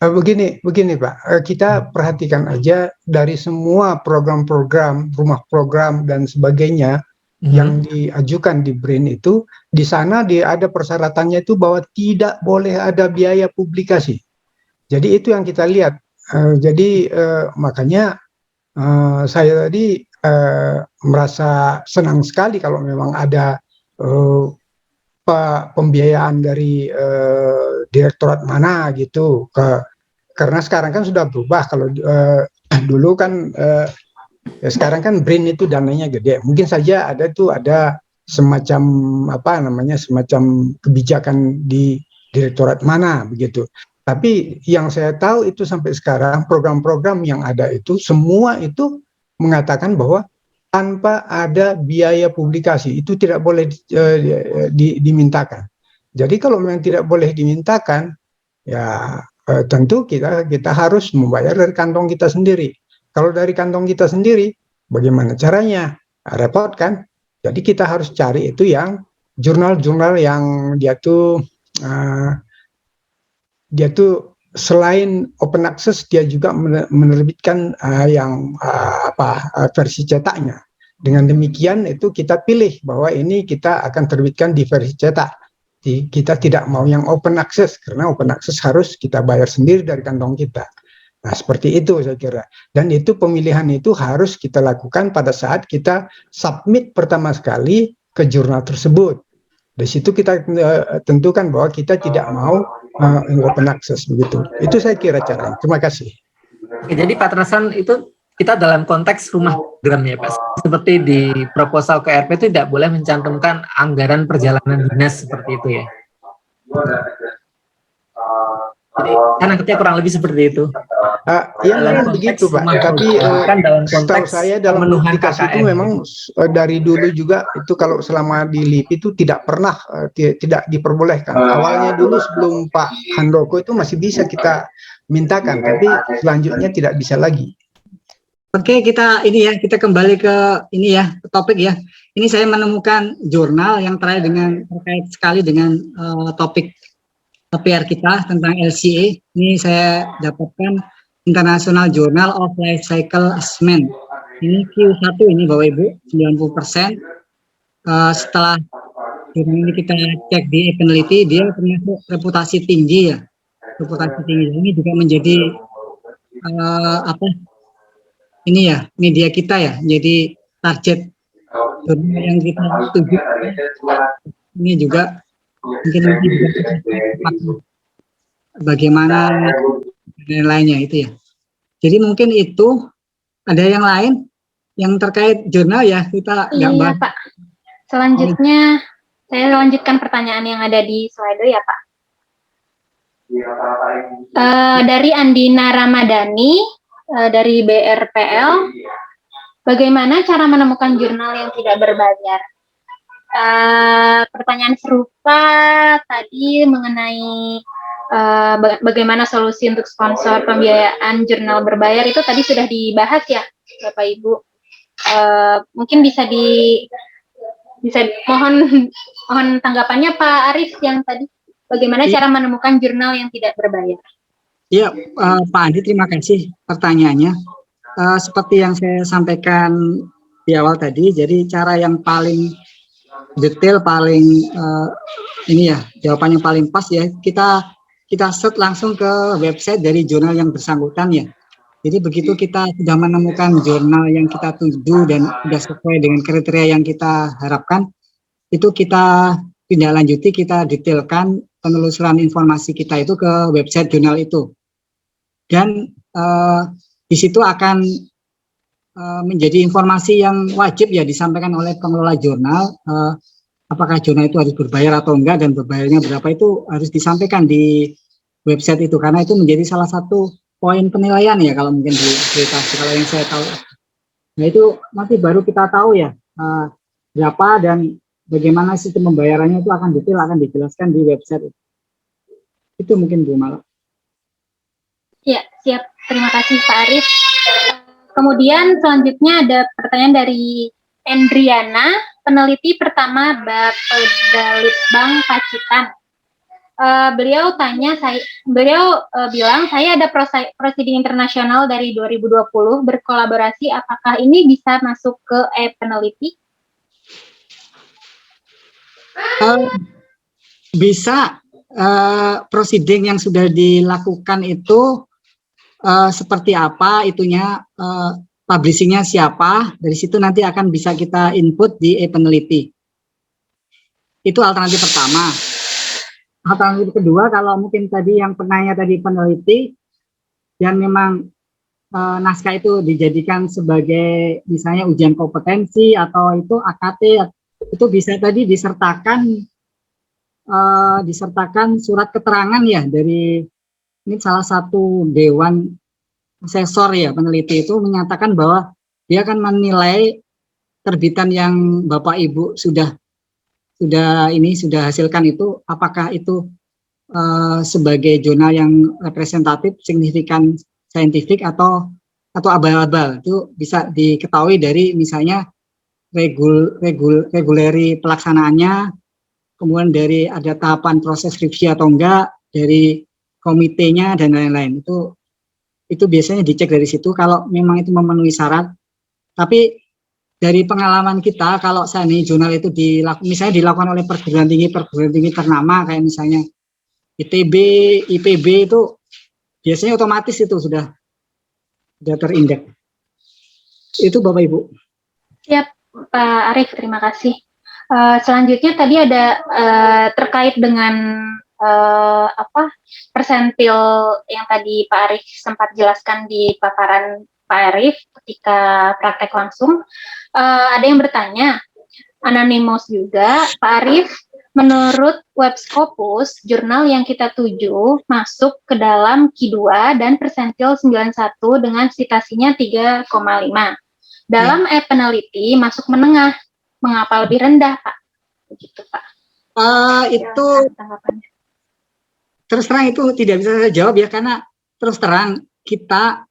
Begini Pak, kita perhatikan aja dari semua program-program, rumah program dan sebagainya yang diajukan di BRIN itu, di sana ada persyaratannya itu bahwa tidak boleh ada biaya publikasi. Jadi itu yang kita lihat. Jadi makanya saya tadi merasa senang sekali kalau memang ada pembiayaan dari direktorat mana gitu, karena sekarang kan sudah berubah. Kalau dulu kan ya sekarang kan BRIN itu dananya gede, mungkin saja ada semacam semacam kebijakan di direktorat mana begitu. Tapi yang saya tahu itu sampai sekarang program-program yang ada itu semua itu mengatakan bahwa tanpa ada biaya publikasi itu tidak boleh dimintakan. Jadi kalau memang tidak boleh dimintakan, ya tentu kita harus membayar dari kantong kita sendiri. Kalau dari kantong kita sendiri, bagaimana caranya? Repot kan? Jadi kita harus cari itu yang jurnal-jurnal yang dia tuh selain open access, dia juga menerbitkan versi cetaknya. Dengan demikian itu kita pilih bahwa ini kita akan terbitkan di versi cetak. Kita tidak mau yang open access, karena open access harus kita bayar sendiri dari kantong kita. Nah, seperti itu saya kira. Dan itu pemilihan itu harus kita lakukan pada saat kita submit pertama sekali ke jurnal tersebut. Di situ kita tentukan bahwa kita tidak mau open access begitu. Itu saya kira caranya. Terima kasih. Oke, jadi Pak Tarsan itu kita dalam konteks rumah program ya Pak. Seperti di proposal KRP itu tidak boleh mencantumkan anggaran perjalanan dinas seperti itu ya. Jadi kan angkatnya kurang lebih seperti itu. Yang lain begitu Pak. Tapi setahu saya dalam aplikasi itu memang dari dulu juga itu kalau selama di LIPI itu tidak pernah tidak diperbolehkan. Awalnya dulu sebelum Pak Handoko itu masih bisa kita mintakan, tapi selanjutnya tidak bisa lagi. Oke, kita kembali ke topik ya. Ini saya menemukan jurnal yang terkait sekali dengan topik PR kita tentang LCA. Ini saya dapatkan International Journal of Life Cycle Assessment. Ini Q1 ini Bapak Ibu, 90%. Setelah jurnal ini kita cek di peneliti, dia termasuk reputasi tinggi ya. Reputasi tinggi ini juga menjadi media kita ya, jadi target jurnal yang kita tuju. Ini juga mungkin nanti juga bagaimana dan lainnya itu ya. Jadi mungkin itu ada yang lain yang terkait jurnal ya, kita nggak bahas. Pak. Selanjutnya saya lanjutkan pertanyaan yang ada di slide ya Pak. Dari Andina Ramadhani dari BRPL, bagaimana cara menemukan jurnal yang tidak berbayar? Pertanyaan serupa tadi mengenai bagaimana solusi untuk sponsor pembiayaan jurnal berbayar itu tadi sudah dibahas ya Bapak Ibu. Mungkin bisa mohon tanggapannya Pak Arif yang tadi bagaimana cara menemukan jurnal yang tidak berbayar. Iya, Pak Andi, terima kasih pertanyaannya. Seperti yang saya sampaikan di awal tadi, jadi cara yang paling detail, paling jawaban yang paling pas ya, kita search langsung ke website dari jurnal yang bersangkutan ya. Jadi begitu kita sudah menemukan jurnal yang kita tuju dan sudah sesuai dengan kriteria yang kita harapkan, itu kita tindak lanjuti, kita detailkan penelusuran informasi kita itu ke website jurnal itu. Dan di situ akan menjadi informasi yang wajib ya disampaikan oleh pengelola jurnal apakah jurnal itu harus berbayar atau enggak dan berbayarnya berapa itu harus disampaikan di website itu, karena itu menjadi salah satu poin penilaian ya kalau mungkin di akreditasi, kalau yang saya tahu. Nah itu nanti baru kita tahu ya berapa dan bagaimana sistem pembayarannya itu akan detail, akan dijelaskan di website. Itu mungkin Bu Mala. Ya, siap. Terima kasih Pak Arif. Kemudian selanjutnya ada pertanyaan dari Endriana, peneliti pertama Bapedalitbang Pacitan. Beliau bilang saya ada proceeding internasional dari 2020 berkolaborasi, apakah ini bisa masuk ke peneliti? Bisa. Proceeding yang sudah dilakukan itu seperti apa itunya, publishingnya siapa, dari situ nanti akan bisa kita input di peneliti. Itu alternatif pertama. Alternatif kedua, kalau mungkin tadi yang penanya tadi peneliti dan memang naskah itu dijadikan sebagai misalnya ujian kompetensi atau itu AKT, itu bisa tadi disertakan surat keterangan ya dari ini salah satu dewan asesor ya peneliti, itu menyatakan bahwa dia akan menilai terbitan yang Bapak Ibu sudah hasilkan itu apakah itu sebagai jurnal yang representatif, signifikan, saintifik atau abal-abal. Itu bisa diketahui dari misalnya reguleri pelaksanaannya, kemudian dari ada tahapan proses skripsi atau enggak, dari komitenya dan lain-lain. Itu biasanya dicek dari situ kalau memang itu memenuhi syarat. Tapi dari pengalaman kita, kalau seni jurnal itu misalnya dilakukan oleh perguruan tinggi ternama kayak misalnya ITB, IPB, itu biasanya otomatis itu sudah terindeks. Itu Bapak Ibu. Siap Pak Arif, terima kasih. Selanjutnya tadi ada terkait dengan persentil yang tadi Pak Arif sempat jelaskan di paparan Pak Arif ketika praktek langsung. Ada yang bertanya, anonymous juga, Pak Arif, menurut web Scopus, jurnal yang kita tuju masuk ke dalam Q2 dan persentil 91 dengan citasinya 3,5. Dalam peneliti masuk menengah, mengapa lebih rendah, Pak? Begitu, Pak. Itu terus terang itu tidak bisa saya jawab ya, karena terus terang kita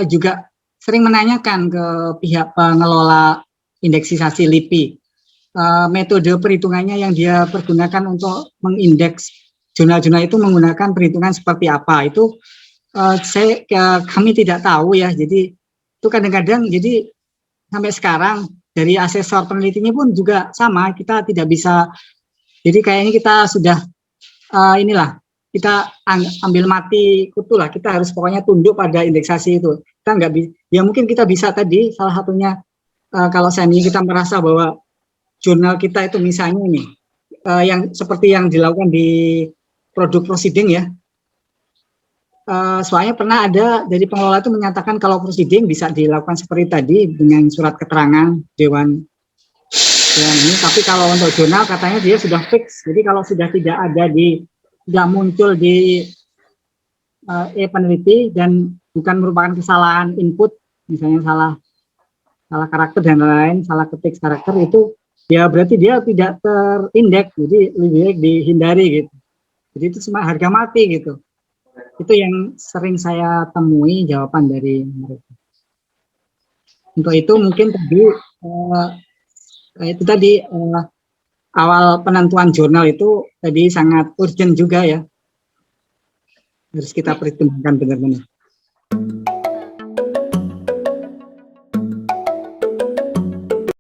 juga sering menanyakan ke pihak pengelola indeksisasi LIPI metode perhitungannya yang dia pergunakan untuk mengindeks jurnal-jurnal itu menggunakan perhitungan seperti apa. Itu kami tidak tahu ya, jadi itu kadang-kadang jadi sampai sekarang dari asesor penelitinya pun juga sama, kita tidak bisa, jadi kayaknya kita sudah kita ambil mati kutu lah, kita harus pokoknya tunduk pada indeksasi itu. Kita nggak bisa, ya mungkin kita bisa tadi salah satunya kalau kita merasa bahwa jurnal kita itu misalnya ini yang seperti yang dilakukan di produk proceeding ya. Soalnya pernah ada dari pengelola itu menyatakan kalau proceeding bisa dilakukan seperti tadi dengan surat keterangan dewan ini, tapi kalau untuk jurnal katanya dia sudah fix. Jadi kalau sudah tidak muncul di peneliti dan bukan merupakan kesalahan input, misalnya salah karakter dan lain-lain, salah ketik karakter, itu ya berarti dia tidak terindeks, jadi lebih baik dihindari gitu. Jadi itu cuma harga mati gitu. Itu yang sering saya temui jawaban dari mereka. Untuk itu mungkin tadi awal penentuan jurnal itu tadi sangat urgent juga ya, harus kita pertimbangkan benar-benar.